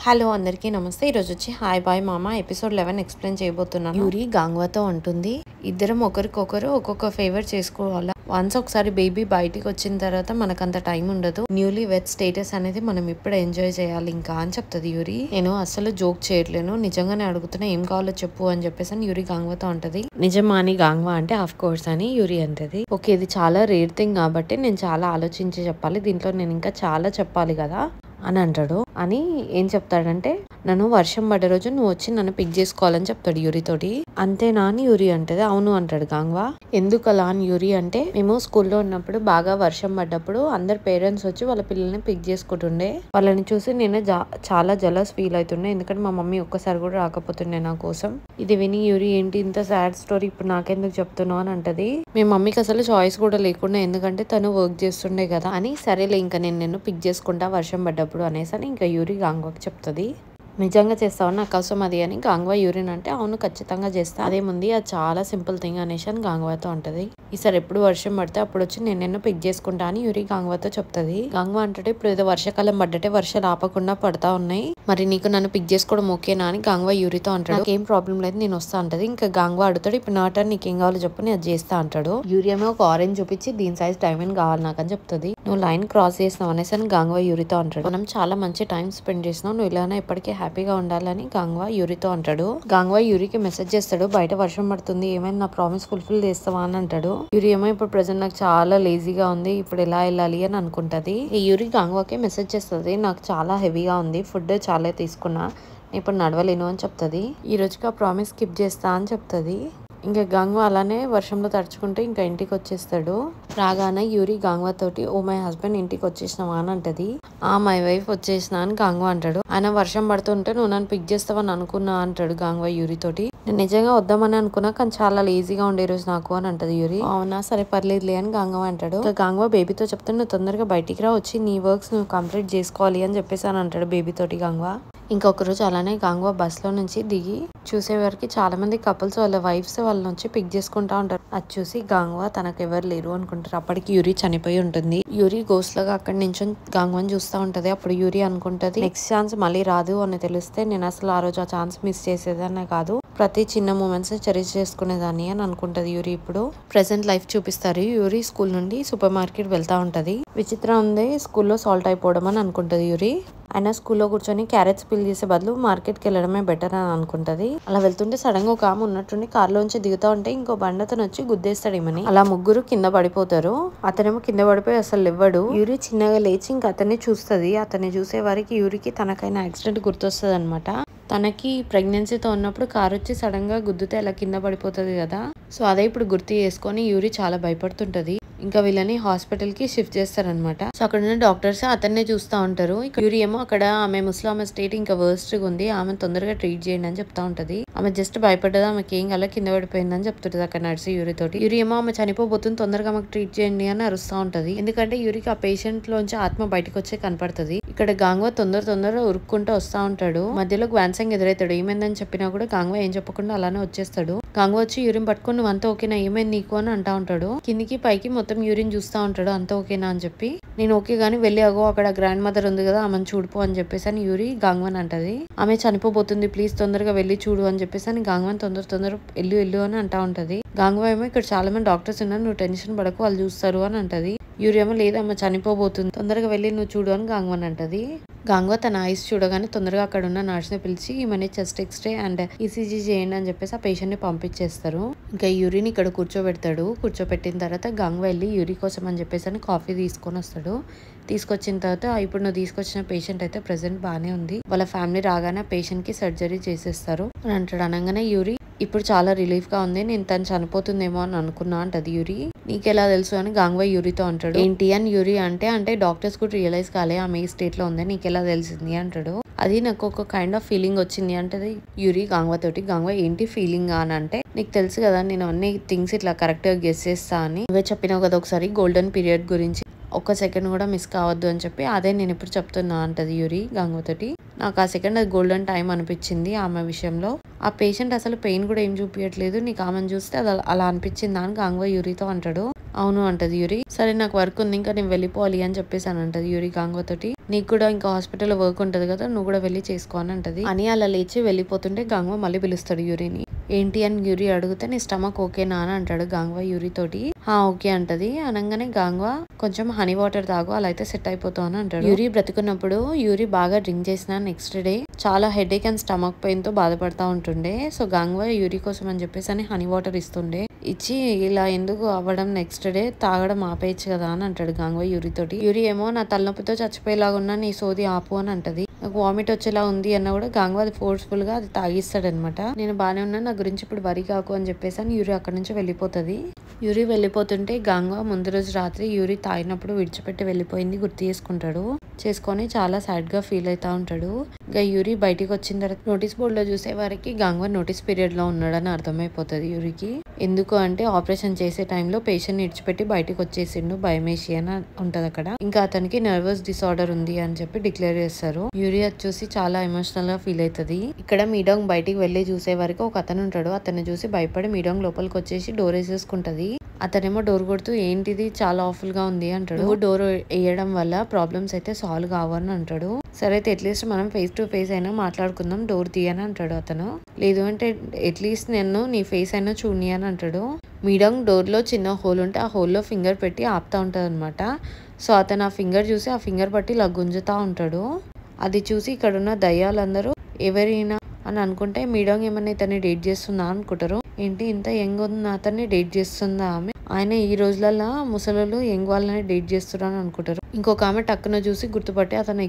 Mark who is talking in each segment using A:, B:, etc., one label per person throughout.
A: Hello అందరికీ నమస్తే. ఈరోజు వచ్చి హాయ్ బాయ్ మామ ఎపిసోడ్ 11 ఎక్స్ప్లెయిన్ చేయబోతున్నాను. యూరి గాంగ్వాతో అంటుంది, ఇద్దరం ఒకరికొకరు ఒక్కొక్క ఫేవర్ చేసుకోవాలా. వన్స్ ఒకసారి బేబీ బయటికి వచ్చిన తర్వాత మనకంత టైం ఉండదు. న్యూలీ వెడ్ స్టేటస్ అనేది మనం ఇప్పుడు ఎంజాయ్ చేయాలి ఇంకా అని చెప్తుంది యూరి. నేను అసలు జోక్ చేయట్లేను, నిజంగానే అడుగుతున్నా, ఏం కావాలో చెప్పు అని చెప్పేసి అని యూరి గాంగ్వాతో అంటది. నిజమా అని గాంగ్వా అంటే ఆఫ్ కోర్స్ అని యూరి అంటది. ఓకే, ఇది చాలా రేర్ థింగ్ కాబట్టి నేను చాలా ఆలోచించి చెప్పాలి, దీంట్లో నేను ఇంకా చాలా చెప్పాలి కదా అని అంటాడు. అని ఏం చెప్తాడంటే, నన్ను వర్షం పడే రోజు నువ్వు వచ్చి నన్ను పిక్ చేసుకోవాలని చెప్తాడు యూరితోటి. అంతేనా అని యూరి అంటది. అవును అంటాడు గాంగ్వా. ఎందుకు అలా అని యూరి అంటే, మేము స్కూల్లో ఉన్నప్పుడు బాగా వర్షం పడ్డప్పుడు అందరు పేరెంట్స్ వచ్చి వాళ్ళ పిల్లల్ని పిక్ చేసుకుంటుండే, వాళ్ళని చూసి నేను చాలా జలస్ ఫీల్ అవుతుండే, ఎందుకంటే మా మమ్మీ ఒక్కసారి కూడా రాకపోతుండే నా కోసం. ఇది విని యూరి, ఏంటి ఇంత సాడ్ స్టోరీ ఇప్పుడు నాకెందుకు చెప్తున్నావు అని అంటది. మీ మమ్మీకి అసలు చాయిస్ కూడా లేకుండా, ఎందుకంటే తను వర్క్ చేస్తుండే కదా అని, సరేలే ఇంకా నేను నిన్ను పిక్ చేసుకుంటా వర్షం పడ్డప్పుడు అనేసి అని ఇంకా యూరి గాంగ్వాకి చెప్తుంది. నిజంగా చేస్తావు నా కోసం అది అని గాంగ్వా యూరిన్ అంటే, అవును ఖచ్చితంగా చేస్తా, అదేముంది అది చాలా సింపుల్ థింగ్ అనేసి అని గాంగ్వాతో అంటది. ఈసారి ఎప్పుడు వర్షం పడితే అప్పుడు వచ్చి నేను నిన్ను పిక్ చేసుకుంటా అని యూరి గాంగ్వాతో చెప్తుంది. గాంగ్వా అంటే, ఇప్పుడు ఏదో వర్షాకాలం పడ్డటే వర్షాలు ఆపకుండా పడతా ఉన్నాయి, మరి నీకు నన్ను పిక్ చేసుకోవడం ఓకేనా అని గాంగ్వా యూరితో అంటాడు. నాకేం ప్రాబ్లం లేదు, నేను వస్తా అంటది. ఇంకా గాంగ్వా అడుగుతాడు, ఇప్పుడు నా టర్న్ నీకేం కావాలో చెప్పు నేను అది చేస్తా అంటాడు. యూరి ఏమో ఒక ఆరెంజ్ చూపించి దీని సైజ్ డైమండ్ కావాలి నాకు అని చెప్తుంది. నువ్వు లైన్ క్రాస్ చేసినావు అనేసి అని గాంగ్వా యూరితో అంటాడు. మనం చాలా మంచి టైం స్పెండ్ చేసినావు, నువ్వు ఇలానే ఎప్పటికీ హ్యాపీగా ఉండాలని గాంగ్వా యూరితో అంటాడు. గాంగ్వా యూరికి మెసేజ్ చేస్తాడు, బయట వర్షం పడుతుంది, ఏమైనా నా ప్రామిస్ ఫుల్ఫిల్ చేస్తావా అని అంటాడు. యూరి ఏమో ఇప్పుడు ప్రెసెంట్ నాకు చాలా లేజీగా ఉంది, ఇప్పుడు ఎలా వెళ్ళాలి అని అనుకుంటది. ఈ యూరి గాంగ్వాకి మెసేజ్ చేస్తుంది, నాకు చాలా హెవీగా ఉంది, ఫుడ్ చాలా తీసుకున్నా, ఇప్పుడు నడవలేను అని చెప్తుంది. ఈ రోజుకి ఆ ప్రామిస్ స్కిప్ చేస్తా అని చెప్తుంది. ఇంకా గాంగ్వా అలానే వర్షంలో తడుచుకుంటూ ఇంకా ఇంటికి వచ్చేస్తాడు. రాగానే యూరి గాంగ్వా తోటి, ఓ మై హస్బెండ్ ఇంటికి వచ్చేసినావా అని అంటది. మై వైఫ్ వచ్చేసిన అని గాంగ్వా అంటాడు. ఆయన వర్షం పడుతుంటే నువ్వు నన్ను పిక్ చేస్తావని అనుకున్నా అంటాడు గాంగ్వా యూరి తోటి. నేను నిజంగా వద్దామని అనుకున్నా, కానీ చాలా లేజీగా ఉండే రోజు నాకు అని అంటది యూరి. అవునా, సరే పర్లేదులే అని గాంగ్వా అంటాడు. ఇంకా గాంగ్వా బేబీతో చెప్తే, నువ్వు తొందరగా బయటికి రా, వచ్చి నీ వర్క్స్ నువ్వు కంప్లీట్ చేసుకోవాలి అని చెప్పేసి అని అంటాడు బేబీ తోటి గాంగ్వా. ఇంకొక రోజు అలానే గాంగ్వా బస్ లో నుంచి దిగి చూసే వరకు చాలా మంది కపుల్స్ వాళ్ళ వైఫ్స్ వాళ్ళ నుంచి పిక్ చేసుకుంటా ఉంటారు. అది చూసి గాంగ్వా తనకు ఎవరు లేరు అనుకుంటారు. అప్పటికి యూరి చనిపోయి ఉంటుంది. యూరి గోస్ట్ లాగా అక్కడి నుంచి గాంగ్వాని చూస్తూ ఉంటది. అప్పుడు యూరి అనుకుంటది, నెక్స్ట్ ఛాన్స్ మళ్ళీ రాదు అని తెలిస్తే నేను అసలు ఆ రోజు ఆ ఛాన్స్ మిస్ చేసేదనే కాదు, ప్రతి చిన్న మూమెంట్స్ చెరిష్ చేసుకునేదాన్ని అని అనుకుంటది యూరి. ఇప్పుడు ప్రెసెంట్ లైఫ్ చూపిస్తారు. యూరి స్కూల్ నుండి సూపర్ మార్కెట్ వెళ్తా ఉంటది. విచిత్రం ఉంది, స్కూల్లో సాల్ట్ అయిపోవడం అని అనుకుంటది యూరి. ఆయన స్కూల్లో కూర్చొని క్యారెట్స్ పిల్ చేసే బదులు మార్కెట్కి వెళ్ళడమే బెటర్ అని అనుకుంటది. అలా వెళ్తుంటే సడన్ గా ఒక ఆమె ఉన్నట్టుండి కార్లోంచి దిగుతా ఉంటే ఇంకో బండతను వచ్చి గుద్దేస్తాడు ఏమని. అలా ముగ్గురు కింద పడిపోతారు. అతనేమో కింద పడిపోయి అసలు ఇవ్వడు. యూరి చిన్నగా లేచి ఇంకా అతన్ని చూస్తుంది. అతన్ని చూసే వారికి యూరికి తనకైన యాక్సిడెంట్ గుర్తొస్తుంది అనమాట. తనకి ప్రెగ్నెన్సీతో ఉన్నప్పుడు కార్ వచ్చి సడన్ గా గుద్దితే అలా కింద పడిపోతుంది కదా, సో అదే ఇప్పుడు గుర్తు చేసుకొని యూరి చాలా భయపడుతుంటది. ఇంకా వీళ్ళని హాస్పిటల్ కి షిఫ్ట్ చేస్తారనమాట. సో అక్కడ ఉన్న డాక్టర్స్ అతన్నే చూస్తూ ఉంటారు. యూరి ఏమో అక్కడ ఆమె ముస్లాం స్టేట్ ఇంకా వర్స్ట్ గా ఉంది, ఆమె తొందరగా ట్రీట్ చేయండి అని చెప్తా ఉంటది. ఆమె జస్ట్ భయపడ్డది, ఆమెకి ఏం కల కింద పడిపోయిందని చెప్తుంటది అక్కడ నర్సు యూరి తోటి. యూరి ఏమో ఆమె చనిపోబోతుంది, తొందరగా ఆమెకు ట్రీట్ చేయండి అని అరుస్తూ ఉంటది. ఎందుకంటే యూరికి ఆ పేషెంట్ లోంచి ఆత్మ బయటకు వచ్చే కనపడుతుంది. ఇక్కడ గాంగ్వా తొందరగా ఉరుక్కుంటూ వస్తా ఉంటాడు. మధ్యలో గ్వాన్సంగ్ ఎదురైతాడు. ఏమైందని చెప్పినా కూడా గాంగ్వా ఏం చెప్పకుండా అలానే వచ్చేస్తాడు. గాంగ్వా వచ్చి యూరిన్ పట్టుకొని, నువ్వు అంతా ఓకేనా, ఏమైంది నీకు అని అంటా ఉంటాడు. కిందికి పైకి మొత్తం యూరిన్ చూస్తా ఉంటాడు, అంతా ఓకేనా అని చెప్పి. నేను ఓకే గానీ వెళ్ళి అగో అక్కడ గ్రాండ్ మదర్ ఉంది కదా, ఆమెను చూడుపో అని చెప్పేసి అని యూరి గాంగ్వాన్ అంటది. ఆమె చనిపోబోతుంది, ప్లీజ్ తొందరగా వెళ్ళి చూడు అని చెప్పేసి అని గాంగ్వాన్ తొందర ఎల్లు అని అంటా ఉంటది. గాంగ్వా ఏమో, ఇక్కడ చాలా మంది డాక్టర్స్ ఉన్నారు, నువ్వు టెన్షన్ పడకు, వాళ్ళు చూస్తారు అని అంటది. యూరి ఏమో, లేదమ్మా చనిపోబోతుంది, తొందరగా వెళ్ళి నువ్వు చూడు అని గాంగ్వాన్ అంటది. గాంగ్వా తన ఐస్ చూడగానే తొందరగా అక్కడ ఉన్న నర్స్ ని పిలిచి ఈమెని చెస్ట్ ఎక్స్రే అండ్ ఈసీజీ చేయండి అని చెప్పేసి ఆ పేషెంట్ ని పంపించేస్తారు. ఇంకా యూరిని ఇక్కడ కూర్చోబెడతాడు. కూర్చోబెట్టిన తర్వాత గాంగ్వా వెళ్ళి యూరి కోసం అని చెప్పేసి అని కాఫీ తీసుకొని వస్తాడు. తీసుకొచ్చిన తర్వాత, ఇప్పుడు నువ్వు తీసుకొచ్చిన పేషెంట్ అయితే ప్రెసెంట్ బానే ఉంది, వాళ్ళ ఫ్యామిలీ రాగానే పేషెంట్ కి సర్జరీ చేసేస్తారు అని అంటాడు. అనగానే యూరి, ఇప్పుడు చాలా రిలీఫ్ గా ఉంది, నేను తను చనిపోతుందేమో అని అనుకున్నా అంటది యూరి. నీకెలా తెలుసు అని గాంగ్వా యూరితో అంటాడు. ఏంటి అని యూరి అంటే డాక్టర్స్ కూడా రియలైజ్ కాలే ఆమె ఈ స్టేట్ లో ఉంది, నీకెలా తెలిసింది అంటాడు. అది నాకు ఒక కైండ్ ఆఫ్ ఫీలింగ్ వచ్చింది అంటది యూరి గాంగ్వా తోటి. గాంగ్వా ఏంటి ఫీలింగ్ అని అంటే, నీకు తెలుసు కదా నేను అన్ని థింగ్స్ ఇట్లా కరెక్ట్ గా గెస్ చేస్తా అని, నువ్వే చెప్పినావు కదా ఒకసారి గోల్డెన్ పీరియడ్ గురించి, ఒక్క సెకండ్ కూడా మిస్ కావద్దు అని చెప్పి, అదే నేను ఇప్పుడు చెప్తున్నా అంటది యూరి గాంగ్వా తోటి. నాకు ఆ సెకండ్ అది గోల్డెన్ టైం అనిపించింది ఆమె విషయంలో. ఆ పేషెంట్ అసలు పెయిన్ కూడా ఏం చూపించట్లేదు, నీకు ఆమెను చూస్తే అది అలా అనిపించిందా అని గాంగ్వా యూరితో అంటాడు. అవును అంటది యూరి. సరే నాకు వర్క్ ఉంది, ఇంకా నేను వెళ్ళిపోవాలి అని చెప్పేసి అని అంటది యూరి గాంగ్వా తోటి. నీకు కూడా ఇంకా హాస్పిటల్లో వర్క్ ఉంటది కదా, నువ్వు కూడా వెళ్ళి చేసుకో అని అంటది. అని అలా లేచి వెళ్ళిపోతుంటే గాంగ్వా మళ్ళీ పిలుస్తాడు యూరిని. ఏంటి అని యూరి అడిగితే నీ స్టమక్ ఓకేనా అని అంటాడు గాంగ్వా యూరి తోటి. ఓకే అంటది. అనగానే గాంగ్వా కొంచెం హనీ వాటర్ తాగు, అలా అయితే సెట్ అయిపోతావు అని అంటాడు. యూరి బ్రతుకున్నప్పుడు యూరి బాగా డ్రింక్ చేసిన నెక్స్ట్ డే చాలా హెడేక్ అండ్ స్టమక్ పెయిన్ తో బాధపడతా ఉంటుండే. సో గాంగ్వా యూరి కోసం అని చెప్పేసి అని హనీ వాటర్ ఇస్తుండే. ఇచ్చి ఇలా ఎందుకు అవ్వడం, నెక్స్ట్ డే తాగడం ఆపేయచ్చు కదా అని అంటాడు గాంగ్వా యూరి తోటి. యూరి ఏమో నా తలనొప్పితో చచ్చిపోయేలాగా ఉన్నా, నీ సోది ఆపు అని అంటది. నాకు వామిట్ వచ్చేలా ఉంది అన్న కూడా గాంగ్వా అది ఫోర్స్ఫుల్ గా అది తాగిస్తాడనమాట. నేను బానే ఉన్నా, నా గురించి ఇప్పుడు వరి కాకు అని చెప్పేసి అని యూరి అక్కడ నుంచి వెళ్ళిపోతుంది. యూరి వెళ్ళిపోతుంటే గాంగ్వా ముందు రోజు రాత్రి యూరి తాగినప్పుడు విడిచిపెట్టి వెళ్ళిపోయింది గుర్తు చేసుకొని చాలా సాడ్ గా ఫీల్ అవుతా ఉంటాడు. ఇంకా యూరి బయటికి వచ్చిన తర్వాత నోటీస్ బోర్డ్ లో చూసే వారికి గాంగ్వా నోటీస్ పీరియడ్ లో ఉన్నాడని అర్థమైపోతుంది యూరికి. ఎందుకు అంటే ఆపరేషన్ చేసే టైంలో పేషెంట్ ఇడిచిపెట్టి బయటకు వచ్చేసిండు భయమేసి అని ఉంటది అక్కడ. ఇంకా అతనికి నర్వస్ డిసార్డర్ ఉంది అని చెప్పి డిక్లేర్ చేస్తారు. యూరి అది చూసి చాలా ఎమోషనల్ గా ఫీల్ అవుతుంది. ఇక్కడ మీడాంగ్ బయటికి వెళ్లి చూసే వరకు ఒక అతను ఉంటాడు. అతన్ని చూసి భయపడి మీడాంగ్ లోపలికి వచ్చేసి డోర్ వేసేసుకుంటది. అతనేమో డోర్ కొడుతూ ఏంటిది చాలా ఆఫుల్ గా ఉంది అంటాడు. డోర్ వేయడం వల్ల ప్రాబ్లమ్స్ అయితే సాల్వ్ కావని అంటాడు. సరే అయితే అట్లీస్ట్ మనం ఫేస్ టు ఫేస్ అయినా మాట్లాడుకుందాం, డోర్ తీయని అంటాడు అతను. లేదు అంటే అట్లీస్ట్ నేను నీ ఫేస్ అయినా చూడని అని అంటాడు. మీడాంగ్ డోర్ లో చిన్న హోల్ ఉంటే ఆ హోల్లో ఫింగర్ పెట్టి ఆపుతా ఉంటది అనమాట. సో అతను ఆ ఫింగర్ చూసి ఆ ఫింగర్ పట్టి ఇలా గుంజుతా ఉంటాడు. అది చూసి ఇక్కడ ఉన్న దయ్యాలందరూ ఎవరైనా అని అనుకుంటే మీడాంగ్ ఏమన్నా ఇతన్ని డేట్ చేస్తుందా అనుకుంటారు. ఏంటి ఇంత యంగ్ ఉన్న అతన్ని డేట్ చేస్తుందా ఆమె, ఆయన ఈ రోజులలో ముసలు యంగ్ వాళ్ళని డేట్ చేస్తున్నారు అని అనుకుంటారు. ఇంకొక ఆమె టక్కున చూసి గుర్తుపట్టి అతను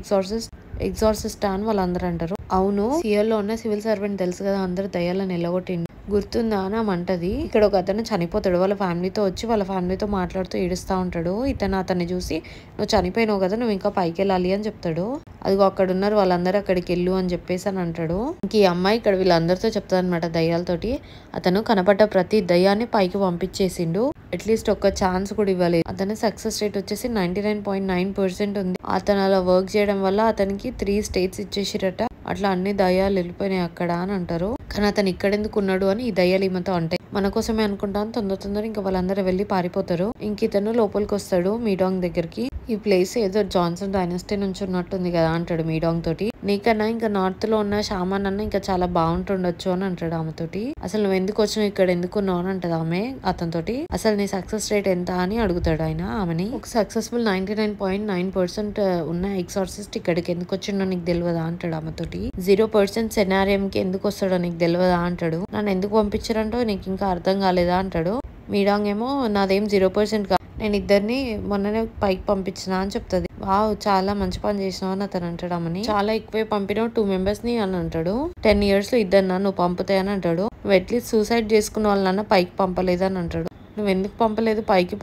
A: ఎగ్జార్సిస్ట్ అని వాళ్ళందరూ అంటారు. అవును, సియర్లో ఉన్న సివిల్ సర్వెంట్ తెలుసు కదా, అందరు దయ్యాలను ఎల్లగొట్టిండు గుర్తుందా అని అంటది. ఇక్కడ ఒక అతను చనిపోతాడు, వాళ్ళ ఫ్యామిలీతో వచ్చి వాళ్ళ ఫ్యామిలీతో మాట్లాడుతూ ఏడుస్తూ ఉంటాడు. ఇతను అతన్ని చూసి నువ్వు చనిపోయినావు కదా, నువ్వు ఇంకా పైకి వెళ్ళాలి అని చెప్తాడు. అదిగో అక్కడ ఉన్నారు వాళ్ళందరూ, అక్కడికి వెళ్ళు అని చెప్పేసి అని అంటాడు. ఇంక ఈ అమ్మాయి ఇక్కడ వీళ్ళందరితో చెప్తాది అనమాట దయ్యాలతోటి. అతను కనపడ్డ ప్రతి దయ్యాన్ని పైకి పంపించేసిండు, అట్లీస్ట్ ఒక్క ఛాన్స్ కూడా ఇవ్వలేదు. అతని సక్సెస్ రేట్ వచ్చేసి 99.9% ఉంది. అతను అలా వర్క్ చేయడం వల్ల అతనికి 3 states ఇచ్చేసిరట. అట్లా అన్ని దయ్యాలు వెళ్ళిపోయినాయి అక్కడ అని అంటారు. కానీ అతను ఇక్కడెందుకు ఉన్నాడు అని ఈ దయ్యాలు ఈమెతో అంటాయి. మన కోసమే అనుకుంటాను తొందర ఇంకా వాళ్ళందరూ వెళ్ళి పారిపోతారు. ఇంక ఇతను లోపలికి వస్తాడు మీడాంగ్ దగ్గరికి. ఈ ప్లేస్ ఏదో జాన్సన్ డైనాసిటీ నుంచి ఉన్నట్టుంది కదా అంటాడు మీడాంగ్ తోటి. నీకన్నా ఇంకా నార్త్ లో ఉన్న షామాన్ అన్న ఇంకా చాలా బాగుంటుండొచ్చు అని అంటాడు ఆమెతోటి. అసలు నువ్వు ఎందుకు వచ్చినావు, ఇక్కడ ఎందుకు ఉన్నావు అని అంటది ఆమె అతనితోటి. అసలు నీ సక్సెస్ రేట్ ఎంత అని అడుగుతాడు ఆయన ఆమెని. ఒక సక్సెస్ఫుల్ 99.9% ఉన్న ఎగ్జార్సిస్ట్ ఇక్కడికి ఎందుకు వచ్చిండో నీకు తెలియదా అంటాడు ఆమెతోటి. 0% సెనారియం కి ఎందుకు వస్తాడో నీకు తెలియదా అంటాడు. నన్ను ఎందుకు పంపించారంటో నీకు ఇంకా అర్థం కాలేదా అంటాడు. మీడాంగ్ ఏమో నాదేం 0% కాదు, నేను ఇద్దరిని మొన్ననే పైకి పంపించిన అని చెప్తుంది. వావ్, చాలా మంచి పని చేసినావు అని అతను అంటాడు ఆమెని. చాలా ఎక్కువే పంపినావు, 2 members ని అని అంటాడు. 10 years లో ఇద్దరినా నువ్వు పంపుతాయి అని అంటాడు. నువ్వు అట్లీస్ట్ సూసైడ్ చేసుకున్న వాళ్ళన్నా పైకి పంపలేదు అని అంటాడు. నువ్వు ఎందుకు పంపలేదు, పైకి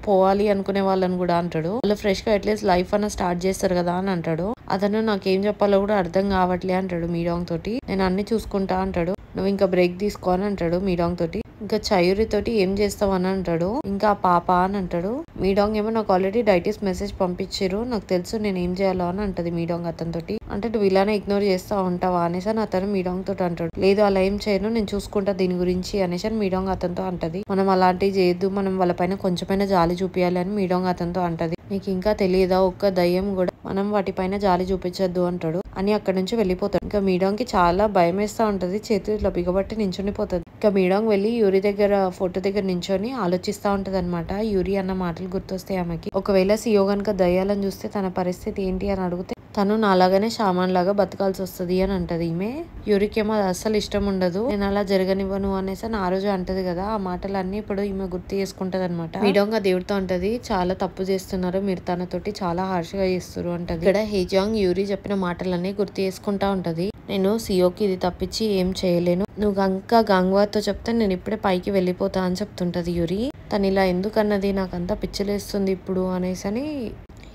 A: పోవాలి అనుకునే వాళ్ళని కూడా అంటాడు. వాళ్ళు ఫ్రెష్ గా అట్లీస్ట్ లైఫ్ అన్న స్టార్ట్ చేస్తారు కదా అని అంటాడు. అతను నాకేం చెప్పాలో కూడా అర్థం కావట్లే అంటాడు మీడాంగ్ తోటి. నేను అన్ని చూసుకుంటా అంటాడు. నువ్వు ఇంకా బ్రేక్ తీసుకో అని అంటాడు మీడాంగ్ తోటి. ఇంకా చయూరి తోటి ఏం చేస్తావు అని అంటాడు. ఇంకా పాప అని అంటాడు. మీడాంగ్ ఏమో నాకు ఆల్రెడీ డైటీస్ మెసేజ్ పంపించారు, నాకు తెలుసు నేను ఏం చేయాలో అని అంటది మీడాంగ్ అతనితోటి. అంటే నువ్వు ఇలానే ఇగ్నోర్ చేస్తా ఉంటావా అనేసి అని అతను మీడాంగ్ తోటి అంటాడు. లేదు అలా ఏం చేయను, నేను చూసుకుంటా దీని గురించి అనేసి అని మీడాంగ్ అతనితో అంటది. మనం అలాంటివి చేయొద్దు, మనం వాళ్ళపైన కొంచెమైనా జాలి చూపించాలి అని మీడాంగ్ అతనితో అంటది. నీకు ఇంకా తెలియదా, ఒక్క దయ్యం కూడా మనం వాటిపైన జాలి చూపించద్దు అంటాడు. అని అక్కడ నుంచి వెళ్ళిపోతాడు. ఇంకా మీడాంగ్ కి చాలా భయం వేస్తా ఉంటది, చేతులు ఇట్లా బిగబట్టి నించుండిపోతుంది. ఇంకా మీడాంగ్ వెళ్ళి యూరి దగ్గర ఫోటో దగ్గర నించొని ఆలోచిస్తా ఉంటది అనమాట. యూరి అన్న మాటలు గుర్తొస్తాయి ఆమెకి. ఒకవేళ సియో గనుక దయ్యాలని చూస్తే తన పరిస్థితి ఏంటి అని అడిగితే తను నాలాగానే షామాన్ లాగా బతకాల్సి వస్తుంది అని అంటది ఈమె. యూరికేమో అది అస్సలు ఇష్టం ఉండదు, నేను అలా జరగనివ్వను అనేసి అని ఆ రోజు అంటది కదా. ఆ మాటలన్నీ ఇప్పుడు ఈమె గుర్తు చేసుకుంటది అనమాట. మీడాంగ్ ఆ దేవుడితో అంటది, చాలా తప్పు చేస్తున్నారు మీరు, తనతోటి చాలా హార్ష్ గా చేస్తారు అంటది. ఇక్కడ హేజాంగ్ యూరి చెప్పిన మాటలన్నీ గుర్తు చేసుకుంటా ఉంటది. నేను సియోకి ఇది తప్పించి ఏం చేయలేను, నువ్వు ఇంకా గాంగ్వాతో చెప్తే నేను ఇప్పుడే పైకి వెళ్ళిపోతా అని చెప్తుంటది యూరి. తను ఇలా ఎందుకన్నది నాకంతా పిచ్చలేస్తుంది ఇప్పుడు అనేసి అని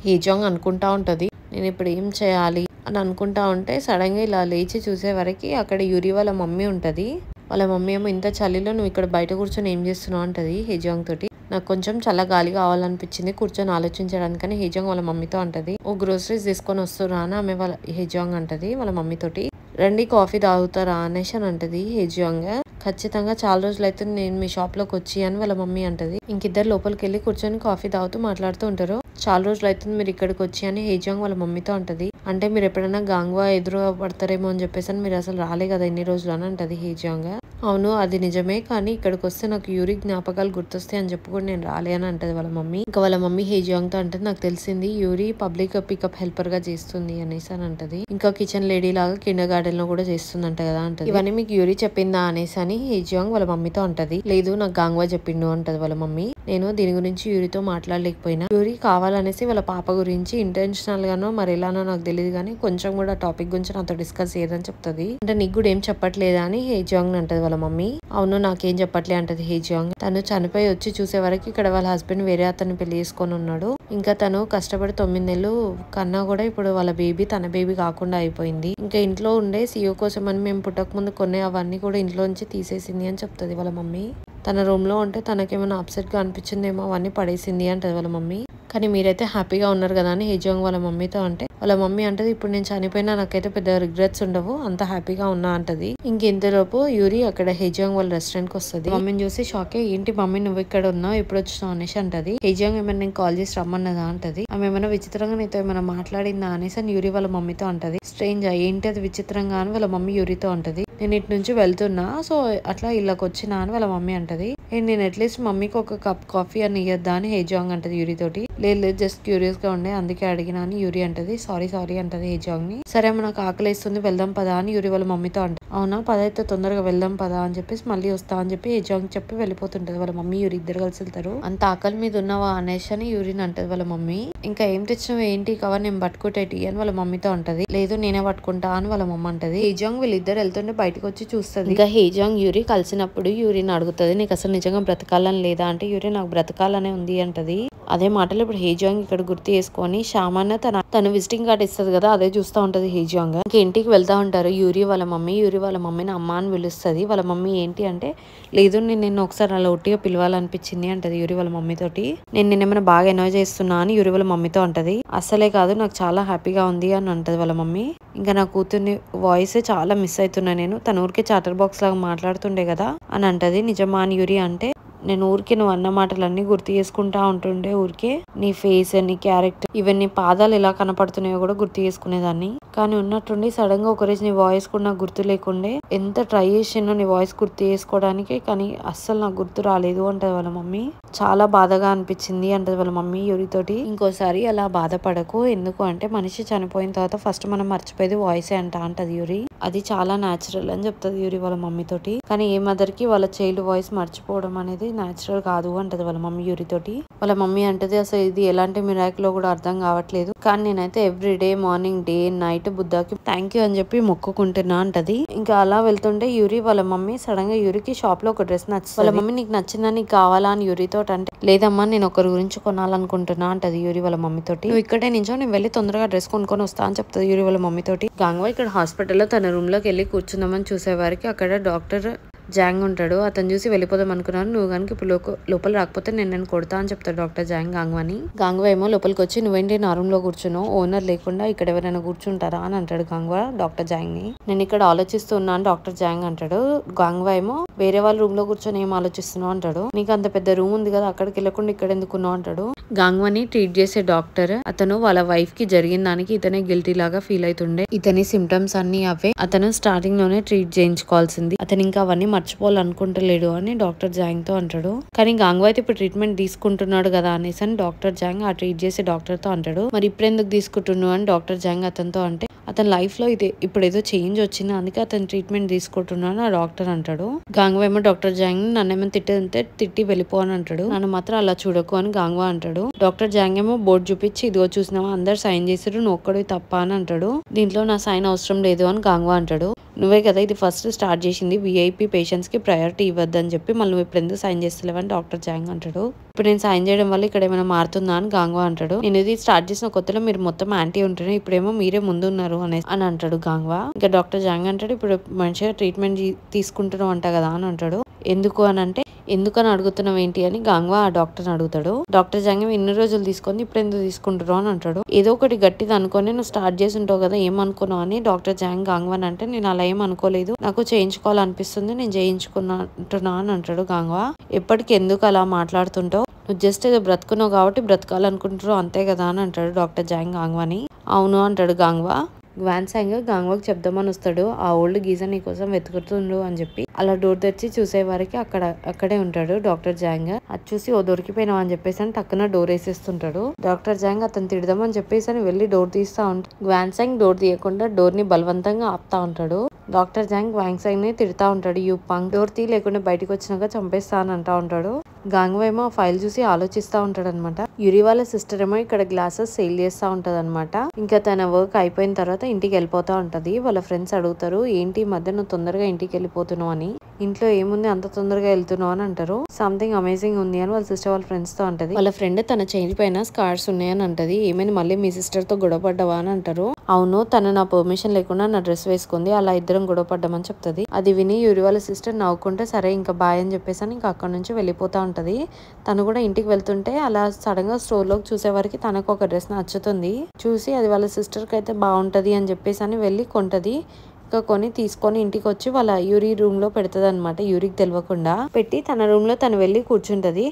A: హేజాంగ్ అనుకుంటా ఉంటది. నేను ఇప్పుడు ఏం చేయాలి అని అనుకుంటా ఉంటే సడన్ గా ఇలా లేచి చూసే వరకు అక్కడ యూరి వాళ్ళ మమ్మీ ఉంటది. వాళ్ళ మమ్మీ ఏమో ఇంత చలిలో నువ్వు ఇక్కడ బయట కూర్చొని ఏం చేస్తున్నావు అంటది హేజాంగ్ తోటి. నాకు కొంచెం చల్ల గాలి కావాలనిపించింది కూర్చొని ఆలోచించడానికని హేజాంగ్ వాళ్ళ మమ్మీతో అంటది. ఓ గ్రోసరీస్ తీసుకొని వస్తురా అని ఆమె వాళ్ళ హేజాంగ్ అంటది వాళ్ళ మమ్మీతోటి. రండి కాఫీ తాగుతారా అనేసి అని అంటది హేజాంగ్. ఖచ్చితంగా చాలా రోజులు అయితే నేను మీ షాప్ లోకి వచ్చి అని వాళ్ళ మమ్మీ అంటది. ఇంకిద్దరు లోపలికి వెళ్ళి కూర్చొని కాఫీ తాగుతూ మాట్లాడుతూ ఉంటారు. చాలా రోజులు అవుతుంది మీరు ఇక్కడికి వచ్చి అని హేజాంగ్ వాళ్ళ మమ్మీతో అంటది. అంటే మీరు ఎప్పుడైనా గాంగ్వా ఎదురు పడతారేమో అని చెప్పేసి అని మీరు అసలు రాలే కదా ఇన్ని రోజులు అని అంటది హేజాంగ్. అవును అది నిజమే, కానీ ఇక్కడికి వస్తే నాకు యూరి జ్ఞాపకాలు గుర్తొస్తాయి అని చెప్పి కూడా నేను రాలే అని అంటది వాళ్ళ మమ్మీ. ఇంకా వాళ్ళ మమ్మీ హేజాంగ్ తో అంటే నాకు తెలిసింది యూరి పబ్లిక్ పికప్ హెల్పర్ గా చేస్తుంది అనేసి అని అంటది. ఇంకా కిచెన్ లేడీ లాగా కిండర్ గార్డెన్ లో కూడా చేస్తుందంట కదా అంటది. ఇవన్నీ మీకు యూరి చెప్పిందా అనేసి అని హేజాంగ్ వాళ్ళ మమ్మీతో అంటది. లేదు నాకు గాంగ్వా చెప్పిండు అంటది వాళ్ళ మమ్మీ. నేను దీని గురించి యూరితో మాట్లాడలేకపోయినా యూరి కావాలనేసి వాళ్ళ పాప గురించి ఇంటెన్షనల్ గానో మరి ఎలానో నాకు తెలియదు కానీ కొంచెం కూడా టాపిక్ గురించి నాతో డిస్కస్ చేయదని చెప్తుంది. అంటే నీకు కూడా ఏం చెప్పట్లేదా అని హేజాంగ్ అంటది వాళ్ళ మమ్మీ. అవును నాకేం చెప్పట్లే అంటది హేజాంగ్. తను చనిపోయి వచ్చి చూసే వరకు ఇక్కడ వాళ్ళ హస్బెండ్ వేరే అతన్ని పెళ్లి చేసుకొని ఉన్నాడు. ఇంకా తను కష్టపడి 9 నెలలు కన్నా కూడా ఇప్పుడు వాళ్ళ బేబీ తన బేబీ కాకుండా అయిపోయింది. ఇంకా ఇంట్లో ఉండే సీఓ కోసం అని మేము పుట్టక ముందు కొన్ని అవన్నీ కూడా ఇంట్లో నుంచి తీసేసింది అని చెప్తుంది వాళ్ళ మమ్మీ. తన రూమ్ లో ఉంటే తనకేమైనా అప్సెట్ గా అనిపించిందేమో అవన్నీ పడేసింది అంటది వాళ్ళ మమ్మీ. కానీ మీరైతే హ్యాపీగా ఉన్నారు కదా అని హేజాంగ్ వాళ్ళ మమ్మీతో అంటే వాళ్ళ మమ్మీ అంటది ఇప్పుడు నేను చనిపోయినా నాకైతే పెద్ద రిగ్రెట్స్ ఉండవు, అంత హ్యాపీగా ఉన్నా అంటది. ఇంకెంతలోపు యూరి అక్కడ హేజాంగ్ వాళ్ళ రెస్టారెంట్ కి వస్తుంది. మమ్మీని చూసి షాకే ఏంటి మమ్మీ నువ్వు ఇక్కడ ఉన్నావు ఎప్పుడు వచ్చినావు అనేసి అంటది. హేజాంగ్ ఏమైనా నేను కాల్ చేసి రమ్మన్నదా అంటది. ఆమె ఏమైనా విచిత్రంగా నీతో ఏమైనా మాట్లాడిందా అనేసి అని యూరి వాళ్ళ మమ్మీతో అంటది. స్ట్రేంజ్ ఏంటి అది విచిత్రంగా అని వాళ్ళ మమ్మీ యూరితో అంటది. నేను ఇటు నుంచి వెళ్తున్నా సో అట్లా ఇళ్ళకి వచ్చినా అని వాళ్ళ మమ్మీ అంటది. నేను అట్లీస్ట్ మమ్మీకి ఒక కప్ కాఫీ అని ఇయ్యద్దా అని హేజాంగ్ అంటది యూరి తోటి. లేదు జస్ట్ క్యూరియస్ గా ఉండే అందుకే అడిగినా అని యూరి అంటది. సారీ అంటది హేజాంగ్ ని. సరే అమ్మ నాకు ఆకలిస్తుంది వెళ్దాం పదా అని యూరి వాళ్ళ మమ్మీతో అంటది. అవునా పద అయితే తొందరగా వెళ్దాం పదా అని చెప్పేసి మళ్ళీ వస్తా అని చెప్పి హేజాంగ్ చెప్పి వెళ్ళిపోతుంటది. వాళ్ళ మమ్మీ యూరి ఇద్దరు కలిసి వెళ్తారు. అంత ఆకలి మీద ఉన్నవా అనేసి అని యూరిని అంటది వాళ్ళ మమ్మీ. ఇంకా ఏం తెచ్చినావు ఏంటి కవర్ నేను పట్టుకుంటేటి అని వాళ్ళ మమ్మీతో అంటది. లేదు నేనే పట్టుకుంటా అని వాళ్ళ మమ్మ అంటది. హేజాంగ్ వీళ్ళిద్దరు వెళ్తుంటే బయటకు వచ్చి చూస్తుంది. ఇంకా హేజాంగ్ యూరి కలిసినప్పుడు యూరిని అడుగుతుంది నీకు అసలు నిజంగా బ్రతకాలని లేదా అంటే యూరి నాకు బ్రతకాలనే ఉంది అంటది. అదే మాటలు ఇప్పుడు హేజాంగ్ ఇక్కడ గుర్తు చేసుకొని షామాన్ తను విజిటింగ్ కార్డ్ ఇస్తుంది కదా అదే చూస్తూ ఉంటది హేజాంగ్. ఇంకా ఇంటికి వెళ్తా ఉంటారు యూరి వాళ్ళ మమ్మీని అమ్మ అని పిలుస్తుంది. వాళ్ళ మమ్మీ ఏంటి అంటే లేదు నేను నిన్న ఒకసారి అలా ఒట్టిగా పిలవాలనిపించింది అంటది యూరి వాళ్ళ మమ్మీ తోటి. నేను నిన్నేమైనా బాగా ఎంజాయ్ చేస్తున్నా అని యూరి వాళ్ళ మమ్మీతో అంటది. అస్సలే కాదు నాకు చాలా హ్యాపీగా ఉంది అని అంటది వాళ్ళ మమ్మీ. ఇంకా నా కూతుర్ని వాయిస్ చాలా మిస్ అవుతున్నా నేను, తన ఊరికే చాటర్ బాక్స్ లాగా మాట్లాడుతుండే కదా అని అంటది. నిజమా అని యూరి అంటే నేను ఊరికే నువ్వు అన్న మాటలన్నీ గుర్తు చేసుకుంటా ఉంటుండే, ఊరికే నీ ఫేస్ నీ క్యారెక్టర్ ఇవన్నీ పాదాలు ఎలా కనపడుతున్నాయో కూడా గుర్తు చేసుకునేదాన్ని. కానీ ఉన్నట్టుండి సడన్ గా ఒకరోజు నీ వాయిస్ కూడా నాకు గుర్తు లేకుండే, ఎంత ట్రై చేసినో నీ వాయిస్ గుర్తు చేసుకోవడానికి కానీ అస్సలు నాకు గుర్తు రాలేదు అంటది వాళ్ళ మమ్మీ. చాలా బాధగా అనిపించింది అంటది వాళ్ళ మమ్మీ యూరితోటి. ఇంకోసారి అలా బాధపడకు, ఎందుకు అంటే మనిషి చనిపోయిన తర్వాత ఫస్ట్ మనం మర్చిపోయేది వాయిసే అంటది యూరి. అది చాలా న్యాచురల్ అని చెప్తుంది యూరి వాళ్ళ మమ్మీ తోటి. కానీ ఏ మదర్ కి వాళ్ళ చైల్డ్ వాయిస్ మర్చిపోవడం అనేది న్యాచురల్ కాదు అంటది వాళ్ళ మమ్మీ యూరితోటి. వాళ్ళ మమ్మీ అంటది అసలు ఇది ఎలాంటి మిరాకిల్ కూడా అర్థం కావట్లేదు, కానీ నేనైతే every day morning day night బుద్ధాకి థ్యాంక్ యూ అని చెప్పి మొక్కుకుంటున్నా అంటది. ఇంకా అలా వెళ్తుంటే యూరి వాళ్ళ మమ్మీ సడన్ గా యూరికి షాప్ లో ఒక డ్రెస్ నచ్చుతుంది. వాళ్ళ మమ్మీ నీకు నచ్చిందా నీకు కావాలా అని యూరితో అంటే లేదమ్మా నేను ఒకరి గురించి కొనాలనుకుంటున్నా అంటది యూరి వాళ్ళ మమ్మీ తోటి. నువ్వు ఇక్కడే నించో నేను వెళ్ళి తొందరగా డ్రెస్ కొనుక్కొని వస్తా అని చెప్తుంది యూరి వాళ్ళ మమ్మీ తోటి. గాంగ్వా ఇక్కడ హాస్పిటల్లో తన రూమ్ లోకి వెళ్ళి కూర్చుందామని చూసేవారికి అక్కడ డాక్టర్ జాంగ్ ఉంటాడు. అతను చూసి వెళ్ళిపోదాం అనుకున్నాను, నువ్వు కనుక ఇప్పుడు లోపల రాకపోతే నేను కొడతా అని చెప్తాడు డాక్టర్ జాంగ్ గాంగ్వాని. గాంగ్వా ఏమో లోపలికి వచ్చి నువ్వేంటి నా రూమ్ లో కూర్చున్నావు, ఓనర్ లేకుండా ఇక్కడ ఎవరైనా కూర్చుంటారా అని అంటాడు గాంగ్వా డాక్టర్ జాంగ్ ని. నేను ఇక్కడ ఆలోచిస్తూ ఉన్నాను డాక్టర్ జాంగ్ అంటాడు. గాంగ్వా ఏమో వేరే వాళ్ళ రూమ్ లో కూర్చొని ఏం ఆలోచిస్తున్నావు అంటాడు. నీకు అంత పెద్ద రూమ్ ఉంది కదా అక్కడికి వెళ్ళకుండా ఇక్కడ ఎందుకున్నావు అంటాడు. గాంగ్వాని ట్రీట్ చేసే డాక్టర్ అతను వాళ్ళ వైఫ్ కి జరిగిన దానికి ఇతనే గిల్టీ లాగా ఫీల్ అవుతుండే. ఇతని సిమ్టమ్స్ అన్ని అవే, అతను స్టార్టింగ్ లోనే ట్రీట్ చేయించుకోవాల్సింది, అతను ఇంకా అవన్నీ మర్చిపోవాలనుకుంటలేడు అని డాక్టర్ జాంగ్ తో అంటాడు. కానీ గాంగ్వా అయితే ఇప్పుడు ట్రీట్మెంట్ తీసుకుంటున్నాడు కదా అనేసి అని డాక్టర్ జాంగ్ ఆ ట్రీట్ చేసే డాక్టర్ తో అంటాడు. మరి ఇప్పుడు ఎందుకు తీసుకుంటున్నావు అని డాక్టర్ జాంగ్ అతనితో అంటే అతని లైఫ్ లో ఇది ఇప్పుడు ఏదో చేంజ్ వచ్చింది అందుకే అతను ట్రీట్మెంట్ తీసుకుంటున్నాను ఆ డాక్టర్ అంటాడు. గాంగ్వా ఏమో డాక్టర్ జాంగ్ నన్ను ఏమో తిట్టి వెళ్ళిపో అని అంటాడు. నన్ను మాత్రం అలా చూడకు అని గాంగ్వా అంటాడు. డాక్టర్ జాంగ్ ఏమో బోర్డు చూపించి ఇదిగో చూసినావా అందరు సైన్ చేసారు నువ్వు ఒక్కడే తప్ప అని అంటాడు. దీంట్లో నా సైన్ అవసరం లేదు అని గాంగ్వా అంటాడు. నువ్వే కదా ఇది ఫస్ట్ స్టార్ట్ చేసింది, విఐపీ పేషెంట్స్ కి ప్రయారిటీ ఇవ్వద్దని చెప్పి మళ్ళీ నువ్వు ఇప్పుడు ఎందుకు సైన్ చేస్తలేవని డాక్టర్ జాంగ్ అంటాడు. ఇప్పుడు నేను సైన్ చేయడం వల్ల ఇక్కడ ఏమైనా మారుతుందా అని గాంగ్వా అంటాడు. నేను ఇది స్టార్ట్ చేసిన కొత్తలో మీరు మొత్తం యాంటీ ఉంటేనే ఇప్పుడేమో మీరే ముందు ఉన్నారు అని అంటాడు గాంగ్వా. ఇంకా డాక్టర్ జాంగ్ అంటాడు ఇప్పుడు మంచిగా ట్రీట్మెంట్ తీసుకుంటున్నావు అంట కదా అని అంటాడు. ఎందుకు అని అంటే ఎందుకని అడుగుతున్నావు ఏంటి అని గాంగ్వా ఆ డాక్టర్ని అడుగుతాడు. డాక్టర్ జాంగ్ ఇన్ని రోజులు తీసుకొని ఇప్పుడు ఎందుకు తీసుకుంటారు అని అంటాడు. ఏదో ఒకటి గట్టిది అనుకొని నువ్వు స్టార్ట్ చేసి ఉంటావు కదా, ఏమనుకున్నావు అని డాక్టర్ జాంగ్ గాంగ్వాన్ అంటే, నేను అలా ఏం అనుకోలేదు, నాకు చేయించుకోవాలనిపిస్తుంది, నేను చేయించుకుంటున్నా అని అంటాడు గాంగ్వా. ఎప్పటికి ఎందుకు అలా మాట్లాడుతుంటావు, నువ్వు జస్ట్ ఏదో బ్రతుకున్నావు కాబట్టి బ్రతకాలనుకుంటున్నావు అంతే కదా అని అంటాడు డాక్టర్ జాంగ్ గాంగ్వాని. అవును అంటాడు గాంగ్వా. గ్వాన్సాంగ్ గాంగ్వాకి చెప్దామని వస్తాడు, ఆ ఓల్డ్ గీజర్ నీ కోసం వెతుకుతుండు అని చెప్పి. అలా డోర్ తెచ్చి చూసే వారికి అక్కడే ఉంటాడు డాక్టర్ జాంగ్. అది చూసి ఓ దొరికిపోయినావు అని చెప్పేసి అని టక్కున డోర్ వేసేస్తుంటాడు. డాక్టర్ జాంగ్ అతను తిడదామని చెప్పేసి అని వెళ్ళి డోర్ తీస్తా ఉంటాడు. గ్వాన్సాంగ్ డోర్ తీయకుండా డోర్ ని బలవంతంగా ఆపుతా ఉంటాడు. డాక్టర్ జాంగ్ గ్వాన్సాంగ్ ని తిడతా ఉంటాడు, యూ పంక్, డోర్ తీ లేకుండా బయటకు వచ్చినాక చంపేస్తా అని అంటా ఉంటాడు. గాంగ్వా ఏమో ఆ ఫైల్ చూసి ఆలోచిస్తా ఉంటాడు అనమాట. యూరి వాళ్ళ సిస్టర్ ఏమో ఇక్కడ గ్లాసెస్ సేల్ చేస్తా ఉంటది అనమాట. ఇంకా తన వర్క్ అయిపోయిన తర్వాత ఇంటికి వెళ్ళిపోతా ఉంటది. వాళ్ళ ఫ్రెండ్స్ అడుగుతారు, ఏంటి ఈ మధ్య నువ్వు తొందరగా ఇంటికి వెళ్ళిపోతున్నావు అని, ఇంట్లో ఏముంది అంత తొందరగా వెళ్తున్నావు అని అంటారు. సంథింగ్ అమేజింగ్ ఉంది అని వాళ్ళ సిస్టర్ వాళ్ళ ఫ్రెండ్స్ తో అంటది. వాళ్ళ ఫ్రెండ్ తన చేయి పైన స్కార్స్ ఉన్నాయని అంటది. ఏమైనా మళ్ళీ మీ సిస్టర్ తో గొడవ పడ్డావా అని అంటారు. అవును, తను నా పర్మిషన్ లేకుండా నా డ్రెస్ వేసుకుంది, అలా ఇద్దరం గొడవ పడ్డామని చెప్తుంది. అది విని యూరి వాళ్ళ సిస్టర్ నవ్వుకుంటే సరే ఇంకా బాయ్ అని చెప్పేసి ఇంకా అక్కడ నుంచి వెళ్ళిపోతా ఉంటది. తను కూడా ఇంటికి వెళ్తుంటే అలా సడన్ గా స్టోర్ లోకి చూసే వరకు తనకు ఒక డ్రెస్ నచ్చుతుంది. చూసి అది వాళ్ళ సిస్టర్ కి అయితే బాగుంటది అని చెప్పేసి అని వెళ్ళి కొంటది. ఇంకా కొని తీసుకొని ఇంటికి వచ్చి వాళ్ళ యూరి రూమ్ లో పెడుతుంది అనమాట. యూరికి తెలియకుండా పెట్టి తన రూమ్ లో తను వెళ్ళి కూర్చుంటది.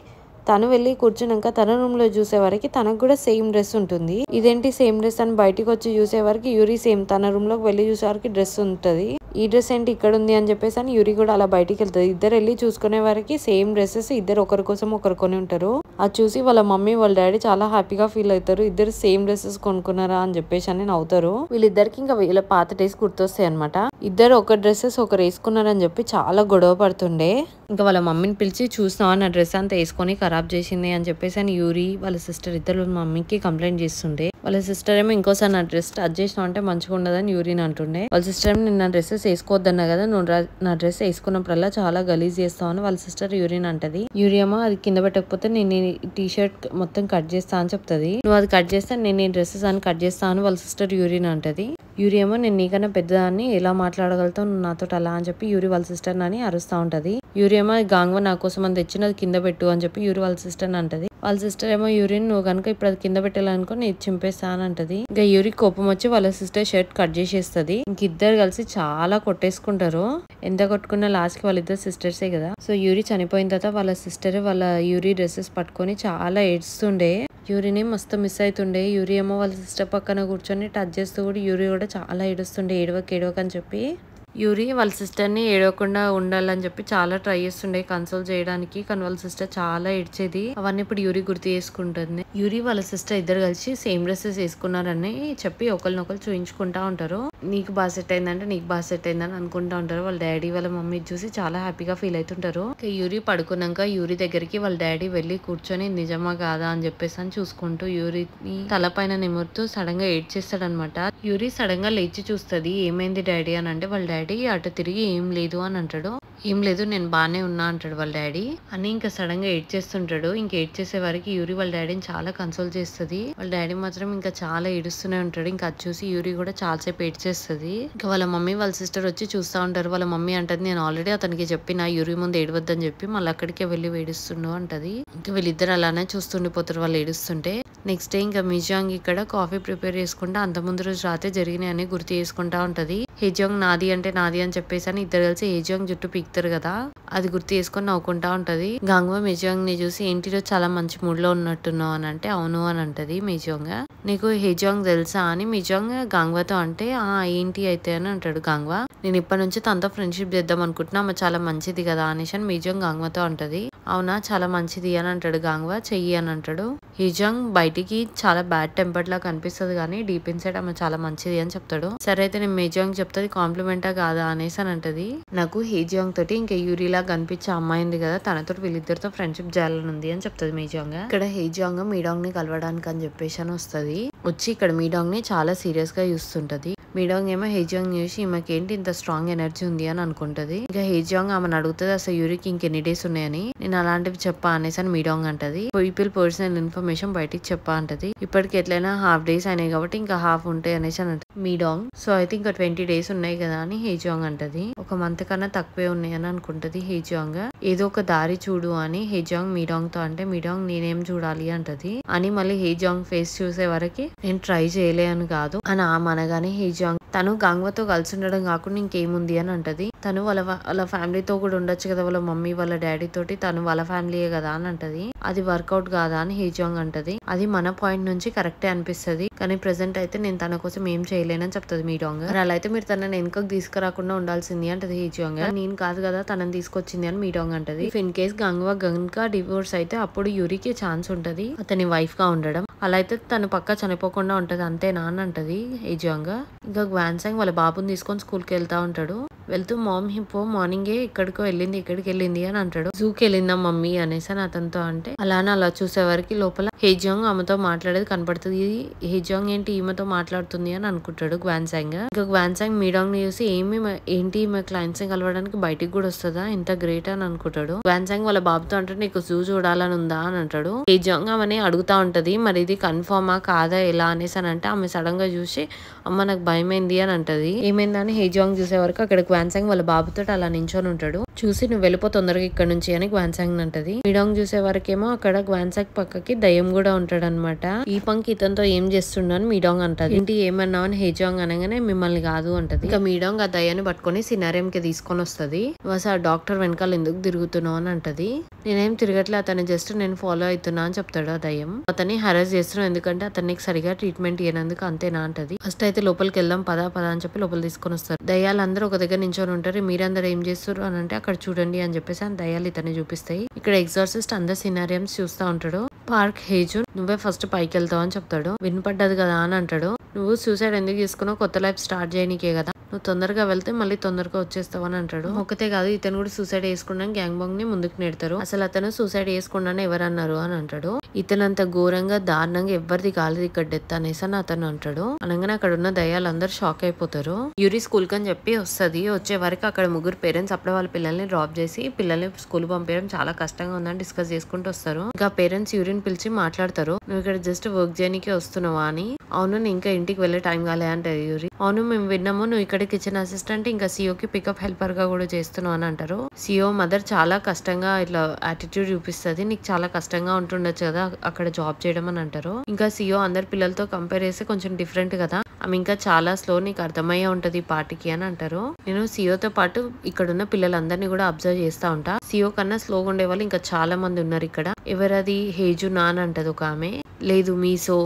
A: తను వెళ్ళి కూర్చున్నాక తన రూమ్ లో చూసే వరకు తనకు కూడా సేమ్ డ్రెస్ ఉంటుంది. ఇదేంటి సేమ్ డ్రెస్ అని బయటకు వచ్చి చూసే వరకు యూరి సేమ్ తన రూమ్ లోకి వెళ్ళి చూసే వరకు డ్రెస్ ఉంటది. ఈ డ్రెస్ ఏంటి ఇక్కడ ఉంది అని చెప్పేసి అని యూరి కూడా అలా బయటికి వెళ్తుంది. ఇద్దరు వెళ్ళి చూసుకునే వరకు సేమ్ డ్రెస్సెస్ ఇద్దరు ఒకరి కోసం ఒకరు కొని ఉంటారు. అది చూసి వాళ్ళ మమ్మీ వాళ్ళ డాడీ చాలా హ్యాపీగా ఫీల్ అవుతారు. ఇద్దరు సేమ్ డ్రెస్సెస్ కొనుక్కున్నారా అని చెప్పేసి అని నవ్వుతారు. వీళ్ళిద్దరికి ఇంకా వీళ్ళ పాత డేస్ గుర్తొస్తాయి అనమాట. ఇద్దరు ఒక డ్రెస్సెస్ ఒకరు వేసుకున్నారని చెప్పి చాలా గొడవ పడుతుండే. ఇంకా వాళ్ళ మమ్మీని పిలిచి చూసినా నా డ్రెస్ అంతా వేసుకొని ఖరాబ్ చేసింది అని చెప్పేసి అని యూరి వాళ్ళ సిస్టర్ ఇద్దరు మమ్మీకి కంప్లైంట్ చేస్తుండే. వాళ్ళ సిస్టర్ ఏమో ఇంకోసారి నా డ్రెస్ టచ్ చేసినా అంటే మంచిగా ఉండదని యూరిని అంటుండే. వాళ్ళ సిస్టర్ ఏమో నేను నా డ్రెస్సెస్ వేసుకోవద్దన్నా కదా, నువ్వు నా డ్రెస్ వేసుకున్నప్పుడల్లా చాలా గలీజ్ చేస్తావు అని వాళ్ళ సిస్టర్ యూరిన్ అంటది. యూరి ఏమో అది కింద పెట్టకపోతే నేను టీ షర్ట్ మొత్తం కట్ చేస్తా అని చెప్తుంది. నువ్వు అది కట్ చేస్తే నేను ఈ డ్రెస్సెస్ అని కట్ చేస్తా అని వాళ్ళ సిస్టర్ యూరిన్ అంటది. యూరి ఏమో నేను నీకన్నా పెద్దదాన్ని ఎలా మాట్లాడగలుగుతావు నువ్వు నాతో అలా అని చెప్పి యూరి వాళ్ళ సిస్టర్ అని అరుస్తా ఉంటది. యూరి ఏమో గాంగ్వా నా కోసం అని తెచ్చినది కింద పెట్టు అని చెప్పి యూరి వాళ్ళ సిస్టర్ అని అంటది. వాళ్ళ సిస్టర్ ఏమో యూరిన్ నువ్వు కనుక ఇప్పుడు అది కింద పెట్టాలనుకో నేను చింపేస్తా అని అంటది. ఇంకా యూరి కోపం వచ్చి వాళ్ళ సిస్టర్ షర్ట్ కట్ చేసేస్తుంది. ఇంక ఇద్దరు కలిసి చాలా కొట్టేసుకుంటారు. ఎంత కొట్టుకున్నా లాస్ట్ కి వాళ్ళిద్దరు సిస్టర్సే కదా. సో యూరి చనిపోయిన తర్వాత వాళ్ళ సిస్టర్ వాళ్ళ యూరి డ్రెస్సెస్ పట్టుకొని చాలా ఏడుస్తుండే. యూరిని మస్తు మిస్ అవుతుండే. యూరి ఏమో వాళ్ళ సిస్టర్ పక్కన కూర్చొని టచ్ చేస్తూ కూడా యూరి కూడా చాలా ఏడుస్తుండే. ఏడవక అని చెప్పి యూరి వాళ్ళ సిస్టర్ని ఏడవకుండా ఉండాలని చెప్పి చాలా ట్రై చేస్తుండే కన్సోల్ చేయడానికి. కానీ వాళ్ళ సిస్టర్ చాలా ఏడ్చేది. అవన్నీ ఇప్పుడు యూరి గుర్తు చేసుకుంటుంది. యూరి వాళ్ళ సిస్టర్ ఇద్దరు కలిసి సేమ్ డ్రెస్సెస్ వేసుకున్నారని చెప్పి ఒకరినొకరు చూయించుకుంటా ఉంటారు. నీకు బాగా సెట్ అయిందంటే నీకు బాగా సెట్ అయిందని అనుకుంటా ఉంటారు. వాళ్ళ డాడీ వాళ్ళ మమ్మీ చూసి చాలా హ్యాపీగా ఫీల్ అవుతుంటారు. యూరి పడుకున్నాక యూరి దగ్గరికి వాళ్ళ డాడీ వెళ్ళి కూర్చొని నిజమా కాదా అని చెప్పేసి అని చూసుకుంటూ యూరిని తలపైన నిమురుతూ సడన్ గా ఏడ్చేస్తాడు అనమాట. యూరి సడన్ గా లేచి చూస్తుంది. ఏమైంది డాడీ అని అంటే వాళ్ళ డాడీ అటు తిరిగి ఏం లేదు అని అంటాడు. ఏం లేదు నేను బానే ఉన్నా అంటాడు వాళ్ళ డాడీ. అని ఇంకా సడన్ గా ఏడ్చేస్తుంటాడు. ఇంకా ఏడ్చేసే వరకు యూరి వాళ్ళ డాడీని చాలా కన్సోల్ చేస్తుంది. వాళ్ళ డాడీ మాత్రం ఇంకా చాలా ఏడుస్తూనే ఉంటాడు. ఇంకా అది చూసి యూరి కూడా చాలాసేపు ఏడ్చేస్తుంది. ఇంకా వాళ్ళ మమ్మీ వాళ్ళ సిస్టర్ వచ్చి చూస్తూ ఉంటారు. వాళ్ళ మమ్మీ అంటది నేను ఆల్రెడీ అతనికి చెప్పిన యూరి ముందు ఏడవద్దని చెప్పి మళ్ళీ అక్కడికే వెళ్ళి ఏడుస్తుండు అంటది. ఇంకా వీళ్ళిద్దరు అలానే చూస్తుండిపోతారు వాళ్ళు ఏడుస్తుంటే. నెక్స్ట్ డే ఇంకా మిజాంగ్ ఇక్కడ కాఫీ ప్రిపేర్ చేసుకుంటా అంత ముందు రోజు రాత్రి జరిగినాయని గుర్తు చేసుకుంటా ఉంటది. హేజాంగ్ నాది అంటే నాది అని చెప్పేసి అని ఇద్దరు కలిసి హేజాంగ్ జుట్టు పీకుతారు కదా, అది గుర్తు చేసుకొని నవ్వుకుంటా ఉంటది. గాంగ్వా మిజాంగ్ ని చూసి ఏంటి రోజు చాలా మంచి మూడ్ లో ఉన్నట్టున్నావు అని అంటే అవును అని అంటది మిజాంగ్. నీకు హేజాంగ్ తెలుసా అని మిజాంగ్ గాంగ్వాతో అంటే ఏంటి అయితే అని అంటాడు గాంగ్వా. నేను ఇప్పటి నుంచి తనతో ఫ్రెండ్షిప్ చేద్దాం అనుకుంటున్నా, ఆమె చాలా మంచిది కదా అనేసి అని మిజాంగ్ గాంగ్వాతో అంటది. అవునా చాలా మంచిది అని అంటాడు గాంగ్వా. చెయ్యి అని అంటాడు. హేజాంగ్ బయటికి చాలా బ్యాడ్ టెంపర్డ్ లా కనిపిస్తుంది కానీ డీప్ ఇన్సైడ్ ఆమె చాలా మంచిది అని చెప్తాడు. సరే అయితే నేను మిజాంగ్ చెప్తాది కాంప్లిమెంటా కాదా అనేసి అని అంటది. నాకు హేజాంగ్ తోటి ఇంకా యూరిలా కనిపించే అమ్మాయింది కదా తనతో వీళ్ళిద్దరితో ఫ్రెండ్షిప్ చేయాలని ఉంది అని చెప్తుంది మిజాంగ్. ఇక్కడ హేజాంగ్ మీడాంగ్ ని కలవడానికి అని చెప్పేసి అని వస్తుంది. వచ్చి ఇక్కడ మీడాంగ్ ని చాలా సీరియస్ గా చూస్తుంటది. మీడాంగ్ ఏమో హేజాంగ్ చూసి ఈమెకేంటి ఇంత స్ట్రాంగ్ ఎనర్జీ ఉంది అని అనుకుంటది. ఇంకా హేజాంగ్ ఆమెను అడుగుతుంది అసలు యూరికి ఇంకెన్ని డేస్ ఉన్నాయని. నేను అలాంటివి చెప్పా అనేసి అని మీడాంగ్ అంటది. పీపుల్ పర్సనల్ ఇన్ఫర్మేషన్ బయటికి చెప్పా అంటది. ఇప్పటికి ఎట్లయినా హాఫ్ డేస్ అయినాయి కాబట్టి ఇంకా హాఫ్ ఉంటాయి అనేసి అని మీడాంగ్. సో అయితే ఇంకా 20 days ఉన్నాయి కదా అని హేజియాంగ్ అంటది. ఒక మంత్ కన్నా తక్కువే ఉన్నాయి అని అనుకుంటది హేజియాంగ్. ఏదో ఒక దారి చూడు అని హేజియాంగ్ మీడాంగ్ తో అంటే మీడాంగ్ నేనేం చూడాలి అంటది. అని మళ్ళీ హేజియాంగ్ ఫేస్ చూసే వరకు నేను ట్రై చేయలే అని కాదు అని అనగానే హేజియాంగ్ తను గాంగ్వాతో కలిసి ఉండడం కాకుండా ఇంకేముంది అని అంటది. తను వాళ్ళ ఫ్యామిలీతో కూడా ఉండొచ్చు కదా, వాళ్ళ మమ్మీ వాళ్ళ డాడీ తోటి, తను వాళ్ళ ఫ్యామిలీయే కదా అని అంటది. అది వర్కౌట్ కాదా అని హేజియాంగ్ అంటది. అది మన పాయింట్ నుంచి కరెక్టే అనిపిస్తది, కానీ ప్రెసెంట్ అయితే నేను తన కోసం ఏం చేయలేనని చెప్తుంది మీడాంగ్. అలా అయితే మీరు తనని వెనుకకు తీసుకురాకుండా ఉండాల్సింది అంటది హేజియాంగ్. నేను కాదు కదా తనని తీసుకొచ్చింది అని మీడాంగ్ అంటది. ఇఫ్ ఇన్ కేస్ గాంగ్వా గనుక డివోర్స్ అయితే అప్పుడు యూరికి ఛాన్స్ ఉంటది అతని వైఫ్ గా ఉండడం. అలా అయితే తను పక్క చనిపోకుండా ఉంటది అంతేనా అని అంటది హేజియాంగ్. ఇంకా గ్వాన్సాంగ్ వాళ్ళ బాబుని తీసుకొని స్కూల్ కి వెళ్తా ఉంటాడు. వెళ్తూ మామ్ హిప్పో మార్నింగే ఇక్కడికి వెళ్ళింది అని అంటాడు. జూకి వెళ్ళిందా మమ్మీ అనేసి అని అతనితో అంటే అలా చూసేవారికి లోపల హేజియాంగ్ ఆమెతో మాట్లాడేది కనపడుతుంది. హేజియాంగ్ ఏంటి ఈమెతో మాట్లాడుతుంది అని అనుకుంటాడు గ్వాన్సాంగ్. ఇంకా గ్వాన్సాంగ్ మీడాంగ్ ని చూసి ఏంటి ఈమె క్లయింట్స్ ని కలవడానికి బయటికి కూడా వస్తుందా, ఇంత గ్రేట్ అని అనుకుంటాడు. గ్వాన్సాంగ్ వాళ్ళ బాబుతో అంటే నీకు జూ చూడాలని ఉందా అని అంటాడు. హేజియాంగ్ ఆమెని అడుగుతా ఉంటది మరి ఇది కన్ఫర్మా కాదా ఎలా అనేసి అని అంటే ఆమె సడన్ గా చూసి అమ్మ నాకు భయమైంది అని అంటది. ఏమైందని హేజియాంగ్ చూసే వరకు అక్కడ గ్వాన్సాంగ్ వాళ్ళ బాబుతో అలా నించొని ఉంటాడు. చూసి నువ్వు వెళ్ళిపో తొందరగా ఇక్కడ నుంచి అని గ్వాన్సాంగ్ అంటది. మీడాంగ్ చూసే వరకేమో అక్కడ గ్వాన్సాంగ్ పక్కకి దయ్యం కూడా ఉంటాడు అనమాట. ఈ పంక్ ఇతనితో ఏం చేస్తుండో అని మీడాంగ్ అంటది. ఏంటి ఏమన్నావు అని హేజియాంగ్ అనగానే మిమ్మల్ని కాదు అంటది. ఇంకా మీడాంగ్ ఆ దయ్యాన్ని పట్టుకొని సినారియం కి తీసుకొని వస్తది. ఆ డాక్టర్ వెనకాల ఎందుకు తిరుగుతున్నావు అని అంటది. నేనేం తిరగట్లే అతన్ని జస్ట్ నేను ఫాలో అవుతున్నా అని చెప్తాడు ఆ దయ్యం. అతన్ని హెరాస్ చేస్తున్నావు ఎందుకంటే అతనికి సరిగా ట్రీట్మెంట్ ఇవ్వనందుకు అంతేనా అంటది. ఫస్ట్ అయితే లోపలికి వెళ్దాం పదా అని చెప్పి లోపల తీసుకొని వస్తారు. దయ్యాలందరూ ఒక దగ్గర నించొని ఉంటారు. మీరందరూ ఏం చేస్తారు అని అంటే అక్కడ చూడండి అని చెప్పేసి ఆ దయ్యాలు ఇతన్ని చూపిస్తాయి. ఇక్కడ ఎగ్జార్సిస్ట్ అందరు సినారియంస్ చూస్తా ఉంటాడు. పార్క్ హేజున్ నువ్వే ఫస్ట్ పైకి వెళ్తావు అని చెప్తాడు. వినపడ్డది కదా అని అంటాడు. నువ్వు సూసైడ్ ఎందుకు తీసుకున్నావు, కొత్త లైఫ్ స్టార్ట్ చేయనికే కదా, నువ్వు తొందరగా వెళ్తే మళ్ళీ తొందరగా వచ్చేస్తావు అని అంటాడు. ఒకతే కాదు ఇతను కూడా సూసైడ్ చేసుకున్నాను గ్యాంగ్ బాంగ్ ని ముందుకు నెడతారు. అసలు అతను సూసైడ్ చేసుకున్నాను ఎవరన్నారు అని అంటాడు. ఇతనంత ఘోరంగా దారుణంగా ఎవరిది కాలేదు ఇక్కడ డెత్ అనేసి అని అతను అంటాడు. అనగానే అక్కడ ఉన్న దయ్యాలందరూ షాక్ అయిపోతారు. యూరి స్కూల్ కని చెప్పి వస్తుంది. వచ్చే వరకు అక్కడ ముగ్గురు పేరెంట్స్ అప్పుడే వాళ్ళ పిల్లల్ని డ్రాప్ చేసి పిల్లల్ని స్కూల్ పంపించడం చాలా కష్టంగా ఉందని డిస్కస్ చేసుకుంటూ వస్తారు. ఇంకా పేరెంట్స్ యూరిని పిలిచి మాట్లాడతారు. నువ్వు ఇక్కడ జస్ట్ వర్క్ చేయడానికి వస్తున్నావా అని. అవును నేను ఇంకా ఇంటికి వెళ్లే టైం కాలే అంటారు యూరి. అవును మేము విన్నాము నువ్వు ఇక్కడ కిచెన్ అసిస్టెంట్ ఇంకా సిఓకి పికప్ హెల్పర్ గా కూడా చేస్తున్నావు అని అంటారు. సిఓ మదర్ చాలా కష్టంగా ఇట్లా యాటిట్యూడ్ చూపిస్తుంది, నీకు చాలా కష్టంగా ఉంటుండొచ్చు కదా అక్కడ జాబ్ చేయడం అని అంటారు. ఇంకా సిఓ అందరి పిల్లలతో కంపేర్ చేస్తే కొంచెం డిఫరెంట్ కదా, ఆమె ఇంకా చాలా స్లో, నీకు అర్థమయ్యే ఉంటది ఈ పార్టీకి అని అంటారు. నేను సిఓతో పాటు ఇక్కడ ఉన్న పిల్లలందరినీ కూడా అబ్జర్వ్ చేస్తా ఉంటా. సిఓ కన్నా స్లోగా ఉండే వాళ్ళు ఇంకా చాలా మంది ఉన్నారు ఇక్కడ. ఎవరది హేజునా అని అంటది ఒక ఆమె. లేదు మీసో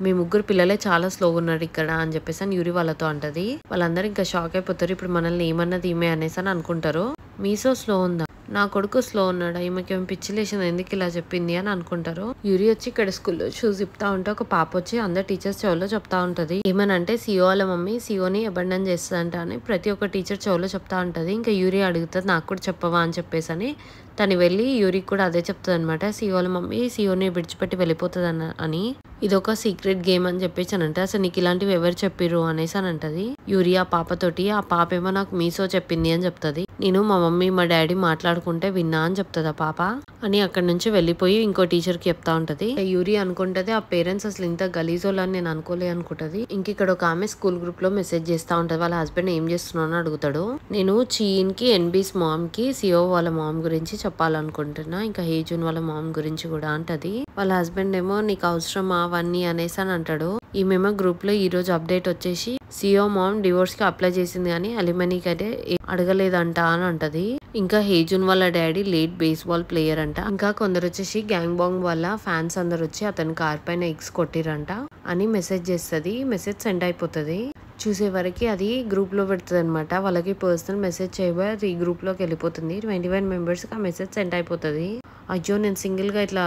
A: మీ ముగ్గురు పిల్లలే చాలా స్లోగా ఉన్నారు ఇక్కడ అని చెప్పేసి అని యూరి వాళ్ళతో అంటది. వాళ్ళందరూ ఇంకా షాక్ అయిపోతారు. ఇప్పుడు మనల్ని ఏమన్నది ఈమె అనేసి అని అనుకుంటారు. మీసో స్లో ఉందా, నా కొడుకు స్లో ఉన్నాడా, ఈమెకేం పిచ్చి లేచింది ఎందుకు ఇలా చెప్పింది అని అనుకుంటారు. యూరి వచ్చి ఇక్కడ స్కూల్లో షూస్ ఇప్తా ఉంటే ఒక పాప వచ్చి అందరు టీచర్స్ చెవులో చెప్తా ఉంటది. ఏమనంటే సిఓ వాళ్ళ మమ్మీ సిఓని అబండన్ చేస్తుందంట అని ప్రతి ఒక్క టీచర్ చెవులో చెప్తా ఉంటది. ఇంకా యూరి అడుగుతుంది నాకు కూడా చెప్పవా అని చెప్పేసి అని. తను వెళ్ళి యూరికి కూడా అదే చెప్తుంది అనమాట. సిఓ వాళ్ళ మమ్మీ సిఓని విడిచిపెట్టి వెళ్ళిపోతుంది అని. ఇది ఒక సీక్రెట్ గేమ్ అని చెప్పేసి అని అంటే అసలు నీకు ఇలాంటివి ఎవరు చెప్పిర్రు అనేసి అని అంటది యూరి ఆ పాపతోటి. ఆ పాప ఏమో నాకు మీసో చెప్పింది అని చెప్తుంది. నేను మా మమ్మీ మా డాడీ మాట్లాడుకుంటే విన్నా అని చెప్తుంది ఆ పాప. అని అక్కడ నుంచి వెళ్ళిపోయి ఇంకో టీచర్ కి చెప్తా ఉంటది. యూరి అనుకుంటది ఆ పేరెంట్స్ అసలు ఇంత గలీజోళ్ళని నేను అనుకోలే అనుకుంటది. ఇంక ఇక్కడ ఒక ఆమె స్కూల్ గ్రూప్ లో మెసేజ్ చేస్తా ఉంటది. వాళ్ళ హస్బెండ్ ఏం చేస్తున్నావు అని అడుగుతాడు. నేను చీన్ కి ఎన్బీస్ మామ్ కి సిఓ వాళ్ళ మామ్ గురించి చెప్పాలనుకుంటున్నా, ఇంకా హేజున్ వాళ్ళ మామ్ గురించి కూడా అంటది. వాళ్ళ హస్బెండ్ ఏమో నీకు అవసరమా అవన్నీ అనేసి అని అంటాడు. ఈమెమో గ్రూప్ లో ఈ రోజు అప్డేట్ వచ్చేసి సిఓ మామ్ డివోర్స్ కి అప్లై చేసింది కానీ అలిమనీకి అయితే అడగలేదంట అని అంటది. ఇంకా హేజున్ వాళ్ళ డాడీ లేట్ బేస్బాల్ ప్లేయర్ అంట. ఇంకా కొందరు వచ్చేసి గ్యాంగ్ బాంగ్ వల్ల ఫ్యాన్స్ అందరు వచ్చి అతని కార్ పైన ఎగ్స్ కొట్టిరంట అని మెసేజ్ చేస్తుంది. మెసేజ్ సెండ్ అయిపోతుంది. చూసే వరకు అది గ్రూప్ లో పెడుతుంది అనమాట. వాళ్ళకి పర్సనల్ మెసేజ్ చేయబోయి అది గ్రూప్ లోకి వెళ్ళిపోతుంది. 21 మెంబర్స్ కి ఆ మెసేజ్ సెండ్ అయిపోతుంది. అయ్యో నేను సింగిల్ గా ఇట్లా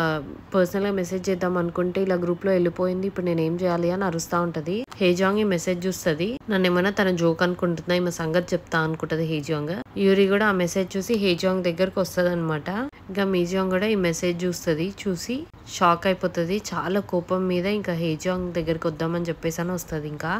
A: పర్సనల్ గా మెసేజ్ చేద్దాం అనుకుంటే ఇలా గ్రూప్ లో వెళ్ళిపోయింది, ఇప్పుడు నేను ఏం చేయాలి అని అరుస్తా ఉంటది. హేజాంగ్ ఈ మెసేజ్ చూస్తుంది. నన్ను ఏమన్నా తన జోక్ అనుకుంటుందా, ఈమె సంగతి చెప్తా అనుకుంటది హేజాంగ్. యూరి కూడా ఆ మెసేజ్ చూసి హేజాంగ్ దగ్గరకు వస్తుంది అనమాట. ఇంకా మీజాంగ్ కూడా ఈ మెసేజ్ చూస్తుంది. చూసి షాక్ అయిపోతుంది. చాలా కోపం మీద ఇంకా హేజాంగ్ దగ్గరికి వద్దామని చెప్పేసి అని వస్తుంది. ఇంకా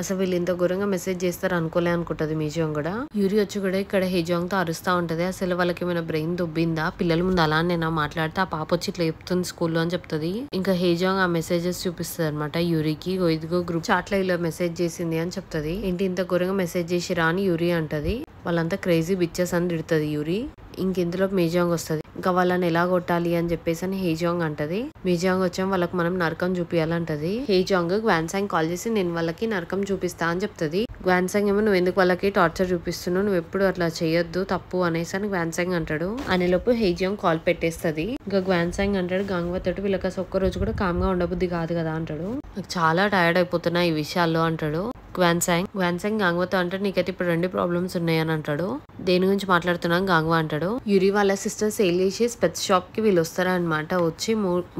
A: అసలు వీళ్ళు ఇంత ఘోరంగా మెసేజ్ చేస్తారు అనుకోలే అనుకుంటది మీజియాంగ్ కూడా. యూరి వచ్చి కూడా ఇక్కడ హేజాంగ్ తో అరుస్తా ఉంటది. అసలు వాళ్ళకి ఏమైనా బ్రెయిన్ దొబ్బిందా, పిల్లల ముందు అలా నేను మాట్లాడితే ఆ పాప వచ్చి ఇట్లా చెప్తుంది స్కూల్లో అని చెప్తుంది. ఇంకా హేజాంగ్ ఆ మెసేజెస్ చూపిస్తుంది అనమాట యూరికి. ఇదిగో గ్రూప్ చాట్ లో ఇలా మెసేజ్ చేసింది అని చెప్తుంది. ఏంటి ఇంత ఘోరంగా మెసేజ్ చేసిరా అని యూరి అంటది. వాళ్ళంతా క్రేజీ బిచ్చెస్ అని తిడుతుంది యూరి. ఇంకెందులో మీజియాంగ్ వస్తుంది. ఇంకా వాళ్ళని ఎలా కొట్టాలి అని చెప్పేసి అని హేజాంగ్ అంటది. మీజియాంగ్ వచ్చాం వాళ్ళకి మనం నరకం చూపియాలంటది. హేజాంగ్ గ్వాన్సాంగ్ కాల్ చేసి నేను వాళ్ళకి నరకం చూపిస్తా అని చెప్తుంది. గ్వాన్సాంగ్ ఏమో నువ్వు ఎందుకు వాళ్ళకి టార్చర్ చూపిస్తున్నావు, నువ్వు ఎప్పుడు అట్లా చేయొద్దు తప్పు అనేసి అని గ్వాన్సాంగ్ అంటాడు. అనేలోపు హేజాంగ్ కాల్ పెట్టేస్తుంది. ఇంకా గ్వాన్సాంగ్ అంటాడు గాంగ్వా తోటి వీళ్ళకి అసలు ఒక్క రోజు కూడా కామ్గా ఉండబుద్ధి కాదు కదా అంటాడు. నాకు చాలా టైర్డ్ అయిపోతున్నా ఈ విషయాల్లో అంటాడు గ్వాన్సాంగ్ గాంగ్వాతో అంటాడు నీకైతే ఇప్పుడు 2 ప్రాబ్లమ్స్ ఉన్నాయని అంటాడు. దేని గురించి మాట్లాడుతున్నాను గాంగ్వా అంటాడు. యూరి వాళ్ళ సిస్టర్ సేల్ చేసి స్పెట్స్ షాప్ కి వీళ్ళు వస్తారనమాట. వచ్చి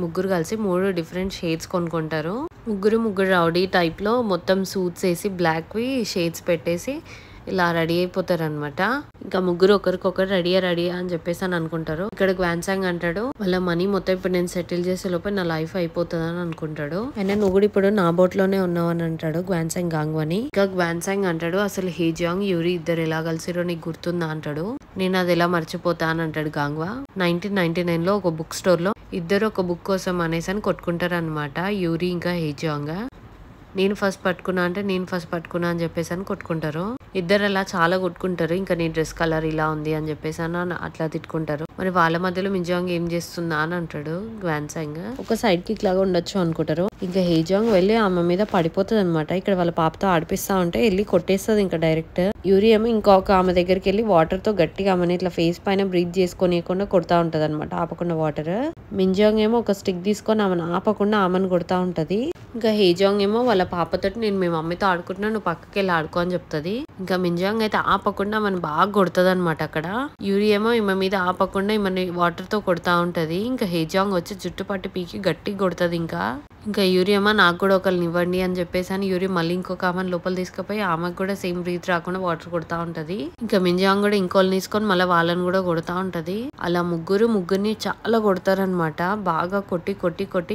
A: ముగ్గురు కలిసి 3 డిఫరెంట్ షేడ్స్ కొనుక్కుంటారు. ముగ్గురు రౌడీ టైప్ లో మొత్తం సూట్స్ వేసి బ్లాక్ వి షేడ్స్ పెట్టేసి ఇలా రెడీ అయిపోతారు అనమాట. ఇంకా ముగ్గురు ఒకరికొకరు రెడీ అని చెప్పేసి అని అనుకుంటారు. ఇక్కడ గ్వాన్సాంగ్ అంటాడు వాళ్ళ మనీ మొత్తం ఇప్పుడు నేను సెటిల్ చేసే లోపల నా లైఫ్ అయిపోతుంది అని అనుకుంటాడు. అయినా నువ్వు కూడా ఇప్పుడు నా బోట్ లోనే ఉన్నావు అని అంటాడు గ్వాన్సాంగ్ గాంగ్వాని. ఇంకా గ్వాన్సాంగ్ అంటాడు అసలు హేజాంగ్ యూరి ఇద్దరు ఎలా కలిసిరో నీకు గుర్తుందా అంటాడు. నేను అది ఎలా మర్చిపోతా అని అంటాడు గాంగ్వా. 1999 లో ఒక బుక్ స్టోర్ లో ఇద్దరు ఒక బుక్ కోసం అనేసి అని కొట్టుకుంటారు అనమాట యూరి ఇంకా హేజాంగ్. నేను ఫస్ట్ పట్టుకున్నా అని చెప్పేసి అని కొట్టుకుంటారు. ఇద్దరు అలా చాలా కొట్టుకుంటారు. ఇంకా నీ డ్రెస్ కలర్ ఇలా ఉంది అని చెప్పేసి అని అట్లా తిట్టుకుంటారు. మరి వాళ్ళ మధ్యలో మిజాంగ్ ఏం చేస్తుందా అని అంటాడు గ్వాన్సాంగ్. ఒక సైడ్ కిక్ లాగా ఉండొచ్చు అనుకుంటారు. ఇంకా హేజాంగ్ వెళ్ళి ఆమె మీద పడిపోతుంది అనమాట. ఇక్కడ వాళ్ళ పాపతో ఆడిపిస్తా ఉంటే వెళ్ళి కొట్టేస్తుంది ఇంకా డైరెక్ట్. యూరి ఏమో ఇంకొక ఆమె దగ్గరికి వెళ్ళి వాటర్ తో గట్టిగా ఆమెను ఇట్లా ఫేస్ పైన బ్రీత్ చేసుకోనియకుండా కొడతా ఉంటది అనమాట ఆపకుండా వాటర్. మింజాంగ్ ఏమో ఒక స్టిక్ తీసుకొని ఆమెను ఆపకుండా ఆమెను కొడతా ఉంటది. ఇంకా హేజాంగ్ ఏమో వాళ్ళ పాపతోటి నేను మీ మమ్మీతో ఆడుకుంటున్నా నువ్వు పక్కకి వెళ్ళి ఆడుకో అని చెప్తుంది. ఇంకా మింజాంగ్ అయితే ఆపకుండా మన బాగా కొడుతుంది అనమాట. అక్కడ యూరి ఏమో ఈమె మీద ఆపకుండా ఈమెని వాటర్ తో కొడతా ఉంటది. ఇంకా హేజాంగ్ వచ్చి జుట్టు పట్టి పీకి గట్టిగా కొడుతుంది. ఇంకా యూరి ఏమో నాకు కూడా ఒకరిని ఇవ్వండి అని చెప్పేసి అని యూరి మళ్ళీ ఇంకొక ఆమెను లోపల తీసుకుపోయి ఆమెకు కూడా సేమ్ బ్రీత్ రాకుండా వాటర్ కొడతా ఉంటది. ఇంకా మింజాంగ్ కూడా ఇంకోళ్ళని తీసుకొని మళ్ళీ వాళ్ళని కూడా కొడతా ఉంటది. అలా ముగ్గురిని చాలా కొడతారనమాట. బాగా కొట్టి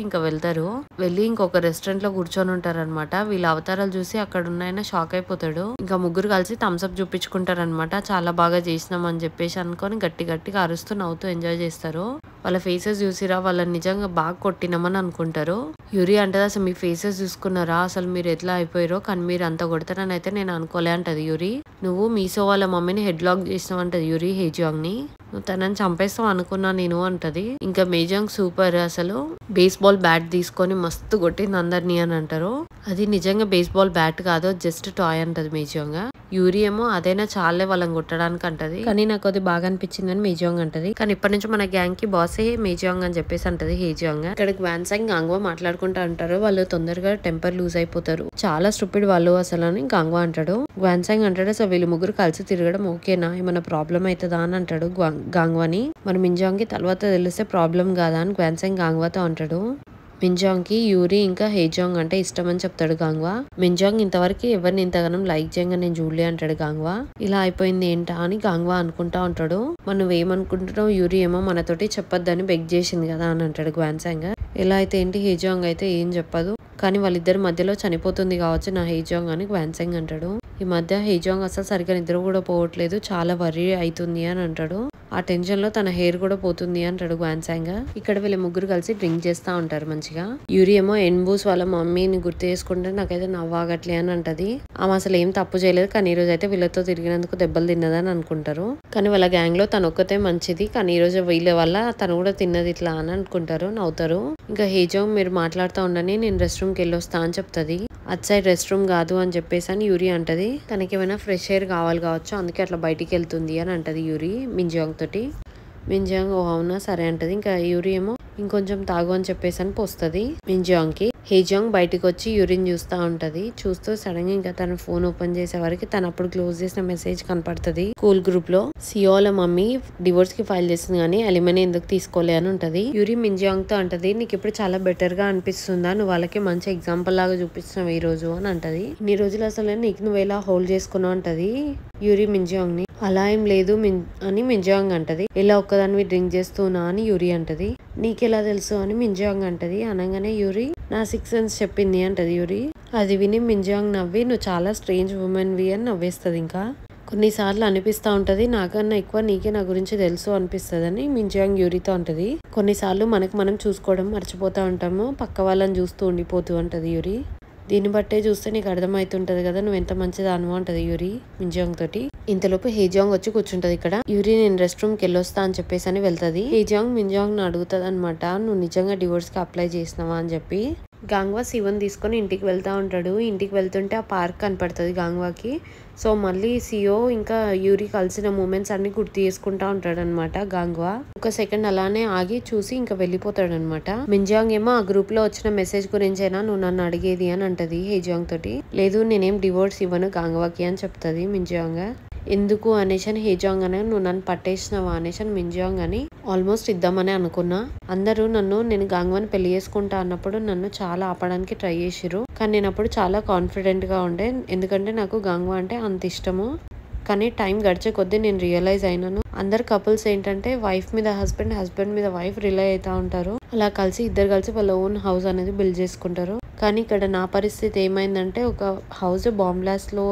A: ఇంకా వెళ్తారు. వెళ్ళి ఇంకొక రెస్టారెంట్ లో కూర్చొని ఉంటారు అనమాట. వీళ్ళ అవతారాలు చూసి అక్కడ ఉన్నాయన షాక్ అయిపోతాడు. ఇంకా ముగ్గురు కలిసి థమ్స్అప్ చూపించుకుంటారు అనమాట. చాలా బాగా చేసినాం అని చెప్పేసి అనుకొని గట్టిగా అరుస్తూ నవ్వుతూ ఎంజాయ్ చేస్తారు. వాళ్ళ ఫేసెస్ చూసిరా వాళ్ళని నిజంగా బాగా కొట్టినామని అనుకుంటారు. యూరి అంటది అసలు మీ ఫేసెస్ చూసుకున్నారా అసలు మీరు ఎట్లా అయిపోయారో, కానీ మీరు అంత కొడతారని అయితే నేను అనుకోలే అంటది యూరి. నువ్వు మీసో వాళ్ళ మమ్మీని హెడ్ లాక్ చేసినావు అంటది యూరి హేజాంగ్ ని. నువ్వు తనని చంపేస్తావు అనుకున్నా నేను అంటది. ఇంకా మేజాంగ్ సూపర్ అసలు బేస్బాల్ బ్యాట్ తీసుకొని మస్తు కొట్టింది అందరినీ అని అంటారు. అది నిజంగా బేస్బాల్ బ్యాట్ కాదు జస్ట్ టాయ్ అంటది మేజాంగ్. యూరి ఏమో అదైనా చాలే వాళ్ళని కొట్టడానికి అంటది. కానీ నాకు అది బాగా అనిపించింది అని మేజాంగ్ అంటది. కానీ ఇప్పటి నుంచి మన గ్యాంగ్ కి బాసే మేజాంగ్ అని చెప్పేసి అంటది హేజాంగ్. ఇక్కడ గ్వాన్సాంగ్ గాంగ్వా మాట్లాడుకుంటా అంటారు. వాళ్ళు తొందరగా టెంపర్ లూజ్ అయిపోతారు, చాలా స్టూపిడ్ వాళ్ళు అసలు అని గాంగ్వా అంటాడు. గ్వాన్సాంగ్ అంటాడు అసలు వీళ్ళు ముగ్గురు కలిసి తిరగడం ఓకేనా, ఏమైనా ప్రాబ్లం అవుతుందా అని అంటాడు గాంగ్వాని. మరి మింజాంగ్ కి తర్వాత తెలిస్తే ప్రాబ్లం కాదా అని గ్వాన్సాంగ్ గాంగ్వాతో అంటాడు. మింజాంగ్ కి యూరి ఇంకా హేజాంగ్ అంటే ఇష్టం అని చెప్తాడు గాంగ్వా. మింజాంగ్ ఇంతవరకు ఎవరిని ఇంతగానం లైక్ చేయంగా నేను చూడలే అంటాడు గాంగ్వా. ఇలా అయిపోయింది ఏంటా అని గాంగ్వా అనుకుంటా ఉంటాడు. మరి నువ్వేమనుకుంటున్నావు, యూరి ఏమో మనతోటి చెప్పొద్దని బెగ్ చేసింది కదా అని అంటాడు గ్వాన్సాంగ్. ఎలా అయితే ఏంటి, హేజాంగ్ అయితే ఏం చెప్పదు, కానీ వాళ్ళిద్దరి మధ్యలో చనిపోతుంది కావచ్చు నా హేజాంగ్ అని గ్వాన్సాంగ్ అంటాడు. ఈ మధ్య హేజాంగ్ అసలు సరిగ్గా నిద్ర కూడా పోవట్లేదు, చాలా వర్రీ అవుతుంది అని అంటాడు. ఆ టెన్షన్ లో తన హెయిర్ కూడా పోతుంది అంటాడు గ్వాన్సాంగ్. ఇక్కడ వీళ్ళ ముగ్గురు కలిసి డ్రింక్ చేస్తా ఉంటారు మంచిగా. యూరి ఏమో ఎన్బూస్ వాళ్ళ మమ్మీని గుర్తు చేసుకుంటే నాకైతే నవ్వాగట్లే అని అంటది. ఆమె అసలు ఏం తప్పు చేయలేదు, కానీ ఈ రోజు అయితే వీళ్ళతో తిరిగినందుకు దెబ్బలు తిన్నదని అనుకుంటారు. కానీ వాళ్ళ గ్యాంగ్ లో తను ఒక్కతే మంచిది, కానీ ఈ రోజు వీళ్ళ వల్ల తను కూడా తిన్నది ఇట్లా అని అనుకుంటారు, నవ్వుతారు. ఇంకా హేజాంగ్ మీరు మాట్లాడుతూ ఉండని నేను రెస్ట్ రూమ్ కి వెళ్ళొస్తా అని చెప్తుంది. అట్ సైడ్ రెస్ట్ రూమ్ కాదు అని చెప్పేసి అని యూరి అంటది. తనకి ఏమైనా ఫ్రెష్ ఎయిర్ కావాలి కావచ్చు అందుకే అట్లా బయటికి వెళ్తుంది అని అంటది యూరి మింజాంగ్ తోటి. మింజాంగ్ ఓ అవునా సరే అంటది. ఇంకా యూరి ఏమో ఇంకొంచెం తాగు అని చెప్పేసి అని పోస్తుంది మింజాంగ్ కి. హేజాంగ్ బయటకు వచ్చి యూరిన్ చూస్తా ఉంటది. చూస్తూ సడన్ గా ఇంకా తన ఫోన్ ఓపెన్ చేసే వరకు తను అప్పుడు క్లోజ్ చేసిన మెసేజ్ కనపడుతుంది. స్కూల్ గ్రూప్ లో సియోల మమ్మీ డివోర్స్ కి ఫైల్ చేస్తుంది కానీ అలిమనీ ఎందుకు తీసుకోలే అని ఉంటది. యూరి మింజాంగ్ తో అంటది నీకు ఇప్పుడు చాలా బెటర్ గా అనిపిస్తుందా, నువ్వు వాళ్ళకి మంచి ఎగ్జాంపుల్ లాగా చూపిస్తున్నావు ఈ రోజు అని అంటది. ఇన్ని రోజులు అసలు నీకు నువ్వు ఎలా హోల్డ్ చేసుకున్నావు అంటది యూరి మింజాంగ్ ని. అలా ఏం లేదు అని మింజాంగ్ అంటది. ఇలా ఒక్కదాన్ని డ్రింక్ చేస్తున్నా అని యూరి అంటది. నీకెలా తెలుసు అని మింజాంగ్ అంటది. అనగానే యూరి నా 6 సెన్స్ చెప్పింది అంటది యూరి. అది విని మింజాంగ్ నవ్వి నువ్వు చాలా స్ట్రేంజ్ ఉమెన్వి అని నవ్వేస్తుంది. ఇంకా కొన్నిసార్లు అనిపిస్తూ ఉంటుంది నాకన్నా ఎక్కువ నీకే నా గురించి తెలుసు అనిపిస్తుంది అని మింజాంగ్ యూరితో ఉంటుంది. కొన్నిసార్లు మనకు మనం చూసుకోవడం మర్చిపోతూ ఉంటాము, పక్క వాళ్ళని చూస్తూ ఉండిపోతూ ఉంటుంది యూరి. దీన్ని బట్టే చూస్తే నీకు అర్థమవుతుంటది కదా నువ్వు ఎంత మంచిదాను అంటది యూరి మింజాంగ్ తోటి. ఇంతలోపు హేజాంగ్ వచ్చి కూర్చుంటది ఇక్కడ. యూరి నేను రెస్ట్ రూమ్ కి వెళ్ళొస్తా అని చెప్పేసి అని వెళ్తుంది. హేజాంగ్ మింజాంగ్ ను అడుగుతుంది అనమాట, నువ్వు నిజంగా డివోర్స్ కి అప్లై చేసినావా అని చెప్పి. గాంగ్వా శివన్ తీసుకొని ఇంటికి వెళ్తా ఉంటాడు. ఇంటికి వెళ్తుంటే ఆ పార్క్ కనపడుతుంది గాంగ్వాకి. సో మళ్ళీ సియో ఇంకా యూరి కలిసిన మూమెంట్స్ అన్ని గుర్తు చేసుకుంటా ఉంటాడు అనమాట గాంగ్వా. ఒక సెకండ్ అలానే ఆగి చూసి ఇంకా వెళ్ళిపోతాడు అనమాట. మింజాంగ్ ఏమో ఆ గ్రూప్ లో వచ్చిన మెసేజ్ గురించేనా నువ్వు నన్ను అడిగేది అని అంటది హేజాంగ్ తోటి. లేదు నేనేం డివోర్స్ ఇవ్వను గాంగ్వాకి అని చెప్తుంది మింజాంగ్. ఎందుకు అనేసి హేజాంగ్ అని నువ్వు నన్ను పట్టేసినావా అనేసి మింజాంగ్ అని ఆల్మోస్ట్ ఇద్దామని అనుకున్నా. అందరూ నేను గాంగ్వాని పెళ్లి చేసుకుంటా అన్నప్పుడు నన్ను చాలా ఆపడానికి ట్రై చేసిర్రు, కానీ నేను అప్పుడు చాలా కాన్ఫిడెంట్ గా ఉండే, ఎందుకంటే నాకు గాంగ్వా అంటే అంత ఇష్టము. కానీ టైం గడిచే కొద్దీ నేను రియలైజ్ అయినాను, అందరు కపుల్స్ ఏంటంటే వైఫ్ మీద హస్బెండ్, హస్బెండ్ మీద వైఫ్ రిలై అవుతా ఉంటారు. అలా ఇద్దరు కలిసి వాళ్ళ ఓన్ హౌస్ అనేది బిల్డ్ చేసుకుంటారు. కానీ ఇక్కడ నా పరిస్థితి ఏమైందంటే ఒక హౌస్ బాంబ్ బ్లాస్ట్ లో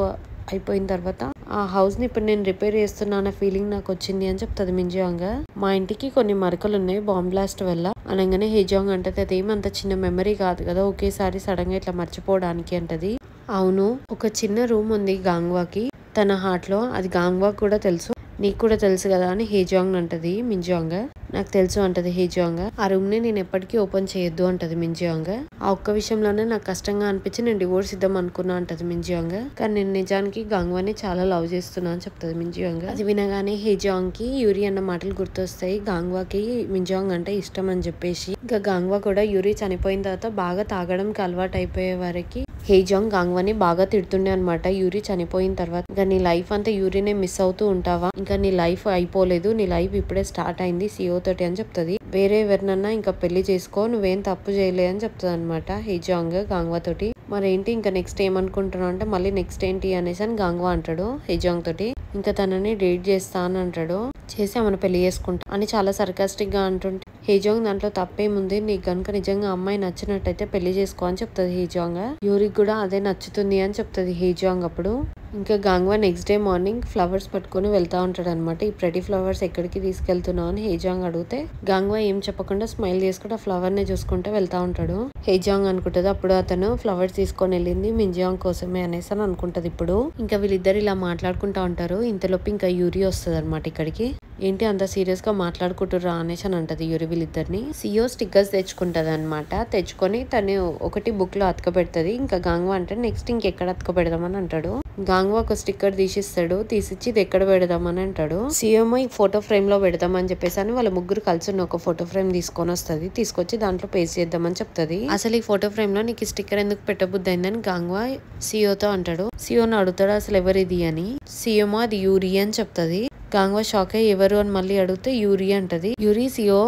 A: అయిపోయిన తర్వాత ఆ హౌస్ ని ఇప్పుడు నేను రిపేర్ చేస్తున్నా అన్న ఫీలింగ్ నాకు వచ్చింది అని చెప్తుంది మింజాంగ్. మా ఇంటికి కొన్ని మరకలు ఉన్నాయి బాంబ్ బ్లాస్ట్ వల్ల అనగానే హేజాంగ్ అంటది అదేమంత చిన్న మెమరీ కాదు కదా ఒకేసారి సడన్ గా ఇట్లా మర్చిపోవడానికి అంటది. అవును, ఒక చిన్న రూమ్ ఉంది గాంగ్వాకి తన హార్ట్ లో, అది గాంగ్వా కూడా తెలుసు, నీకు కూడా తెలుసు కదా అని హేజాంగ్ అంటది మింజాంగ్. నాకు తెలుసు అంటది హేజాంగ్. ఆ రూమ్ ని నేను ఎప్పటికీ ఓపెన్ చేయొద్దు అంటది మింజాంగ్. ఆ ఒక్క విషయంలోనే నాకు కష్టంగా అనిపించి నేను డివోర్స్ ఇద్దాం అనుకున్నా అంటది మింజాంగ్. కానీ నేను నిజానికి గాంగ్వాని చాలా లవ్ చేస్తున్నా అని చెప్తుంది మింజాంగ్. అది వినగానే హేజాంగ్ కి యూరి అన్న మాటలు గుర్తొస్తాయి. గాంగ్వాకి మింజాంగ్ అంటే ఇష్టం అని చెప్పేసి. ఇంకా గాంగ్వా కూడా యూరి చనిపోయిన తర్వాత బాగా తాగడంకి అలవాటు అయిపోయే వరకు హేజాంగ్ గాంగ్వాని బాగా తిడుతుండే అనమాట. యూరి చనిపోయిన తర్వాత ఇంకా నీ లైఫ్ అంతా యూరినే మిస్ అవుతూ ఉంటావా, ఇంకా నీ లైఫ్ అయిపోలేదు, నీ లైఫ్ ఇప్పుడే స్టార్ట్ అయింది సియో తోటి అని చెప్తుంది. వేరే ఎవరినన్నా ఇంకా పెళ్లి చేసుకో, నువ్వేం తప్పు చేయలే అని చెప్తుంది అనమాట హేజాంగ్ గాంగ్వా తోటి. మరేంటి ఇంకా నెక్స్ట్ ఏమనుకుంటున్నావు అంటే మళ్ళీ నెక్స్ట్ ఏంటి అనేసి అని గాంగ్వా అంటాడు హేజాంగ్ తోటి. ఇంకా తనని డేట్ చేస్తా అని అంటాడు, చేసి ఆమెను పెళ్లి చేసుకుంటా అని చాలా సర్కాస్టిక్ గా అంటుంటే హేజాంగ్ దాంట్లో తప్పేముంది, నీకు గనుక నిజంగా అమ్మాయి నచ్చినట్టయితే పెళ్లి చేసుకో అని చెప్తుంది హేజాంగ్. యూరికి కూడా అదే నచ్చుతుంది అని చెప్తుంది హేజాంగ్. అప్పుడు ఇంకా Gangwa next day morning flowers పట్టుకుని వెళ్తా ఉంటాడు అనమాట. ఈ ప్రెటీ ఫ్లవర్స్ ఎక్కడికి తీసుకెళ్తున్నావు అని హేజాంగ్ అడిగితే గాంగ్వా ఏం చెప్పకుండా స్మైల్ చేసుకుంటే ఆ ఫ్లవర్ ని చూసుకుంటే వెళ్తా ఉంటాడు. హేజాంగ్ అనుకుంటది అప్పుడు అతను ఫ్లవర్స్ తీసుకొని వెళ్ళింది మింజాంగ్ కోసమే అనేసి అని అనుకుంటది. ఇప్పుడు ఇంకా వీళ్ళిద్దరు ఇలా మాట్లాడుకుంటా ఉంటారు. ఇంతలోపు ఇంకా యూరి వస్తుంది అనమాట ఇక్కడికి. ఏంటి అంత సీరియస్ గా మాట్లాడుకుంటుర్రా అనేసి అని అంటది యూరి వీళ్ళిద్దరిని. సియో స్టిక్కర్స్ తెచ్చుకుంటది అనమాట. తెచ్చుకొని తను ఒకటి బుక్ లో అతక పెడుతుంది. ఇంకా గాంగ్వా అంటే నెక్స్ట్ ఇంకెక్కడ అతక పెడదామని అంటాడు. గాంగ్వా ఒక స్టిక్కర్ తీసిస్తాడు, తీసిచ్చి ఇది ఎక్కడ పెడదామని అంటాడు. సియోమో ఈ ఫోటో ఫ్రేమ్ లో పెడదామని చెప్పేసి అని వాళ్ళ ముగ్గురు కలిసి ఉన్న ఒక ఫోటో ఫ్రేమ్ తీసుకొని వస్తుంది. తీసుకొచ్చి దాంట్లో పేస్ట్ చేద్దామని చెప్తుంది. అసలు ఈ ఫోటో ఫ్రేమ్ లో నీకు స్టిక్కర్ ఎందుకు పెట్టబుద్ది అయిందని గాంగ్వా సియోతో అంటాడు. సియోను అడుగుతాడు అసలు ఎవరిది అని. సియోమో అది యూరి అని చెప్తుంది. గాంగ్వా షాక్ అయ్యి ఎవరు అని మళ్ళీ అడిగితే యూరి అంటది. యూరి సియో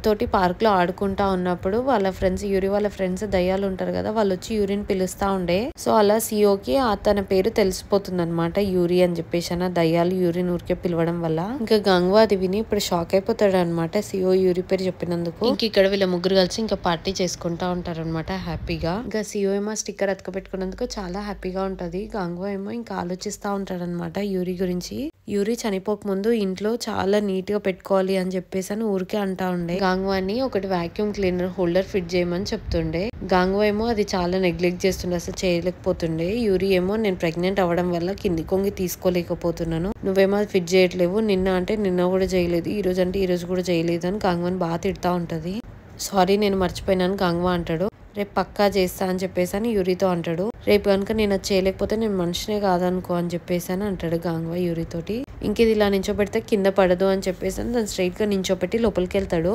A: తోటి పార్క్ లో ఆడుకుంటా ఉన్నప్పుడు వాళ్ళ ఫ్రెండ్స్, యూరి వాళ్ళ ఫ్రెండ్స్ దయ్యాలు ఉంటారు కదా, వాళ్ళు వచ్చి యూరిని పిలుస్తా ఉండే. సో అలా సియోకి తన పేరు తెలిసిపోతుంది అనమాట యూరి అని చెప్పేసి. అన్న దయ్యాలు యూరిని ఊరికే పిలవడం వల్ల. ఇంకా గాంగ్వా అది విని ఇప్పుడు షాక్ అయిపోతాడు అనమాట సియో యూరి పేరు చెప్పినందుకు. ఇంక ఇక్కడ వీళ్ళ ముగ్గురు కలిసి ఇంకా పార్టీ చేసుకుంటా ఉంటారు అనమాట హ్యాపీగా. ఇంకా సియో ఏమో స్టిక్కర్ అతక పెట్టుకున్నందుకు చాలా హ్యాపీగా ఉంటది. గాంగ్వా ఏమో ఇంకా ఆలోచిస్తా ఉంటాడు అనమాట యూరి గురించి. యూరి చనిపోక ముందు ఇంట్లో చాలా నీట్ గా పెట్టుకోవాలి అని చెప్పేసి అని ఊరికే అంటా ఉండే. గాంగ్వాని ఒకటి వాక్యూమ్ క్లీనర్ హోల్డర్ ఫిట్ చేయమని చెప్తుండే. గాంగ్వా ఏమో అది చాలా నెగ్లెక్ట్ చేస్తుండే, అసలు చేయలేకపోతుండే. యూరి ఏమో నేను ప్రెగ్నెంట్ అవ్వడం వల్ల కింది కొంగి తీసుకోలేకపోతున్నాను, నువ్వేమో అది ఫిట్ చేయట్లేవు, నిన్న అంటే నిన్న కూడా చేయలేదు, ఈ రోజు అంటే ఈ రోజు కూడా చేయలేదు అని గాంగ్వాని బాగా తిడతా ఉంటది. సారీ నేను మర్చిపోయినాను గాంగ్వా అంటాడు. రేపు పక్కా చేస్తా అని చెప్పేసి అని యూరితో అంటాడు. రేపు కనుక నేను అది చేయలేకపోతే నేను మనిషినే కాదనుకో అని చెప్పేసి అని అంటాడు గాంగ్వా యూరితోటి. ఇంక ఇది ఇలా నించోబెడితే కింద పడదు అని చెప్పేసి అని దాన్ని స్ట్రైట్ గా నించోబెట్టి లోపలికి వెళ్తాడు.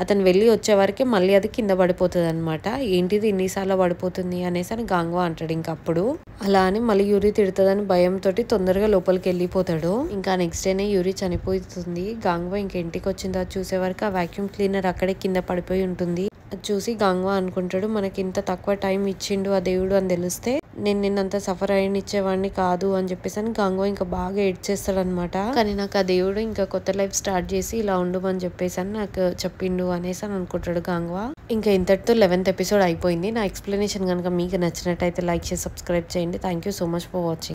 A: అతను వెళ్ళి వచ్చే వరకే మళ్ళీ అది కింద పడిపోతుంది అనమాట. ఏంటిది ఇన్నిసార్లు పడిపోతుంది అనేసి అని గాంగ్వా అంటాడు. ఇంకా అప్పుడు అలా అని మళ్ళీ యూరి తిడుతుందని భయంతో తొందరగా లోపలికి వెళ్ళిపోతాడు. ఇంకా నెక్స్ట్ డేనే యూరి చనిపోతుంది. గాంగ్వా ఇంకా ఇంటికి వచ్చిన తర్వాత చూసే వరకు ఆ వాక్యూమ్ క్లీనర్ అక్కడే కింద పడిపోయి ఉంటుంది. అది చూసి గాంగ్వా అనుకుంటాడు మనకి ఇంత తక్కువ టైం ఇచ్చిండు ఆ దేవుడు అని తెలిస్తే నేను నిన్నంత సఫర్ అయినిచ్చేవాడిని కాదు అని చెప్పేసి అని గాంగ్వా ఇంకా బాగా ఏడ్చేస్తాడనమాట. కానీ నాకు ఆ దేవుడు ఇంకా కొత్త లైఫ్ స్టార్ట్ చేసి ఇలా ఉండమని చెప్పేసి అని నాకు చెప్పిండు అనేసి అని అనుకుంటాడు గాంగ్వా. ఇంకా ఇంతటితో 11th ఎపిసోడ్ అయిపోయింది. నా ఎక్స్ప్లెనేషన్ కనుక మీకు నచ్చినట్టయితే లైక్ చేసి సబ్స్క్రైబ్ చేయండి. Thank you so much for watching.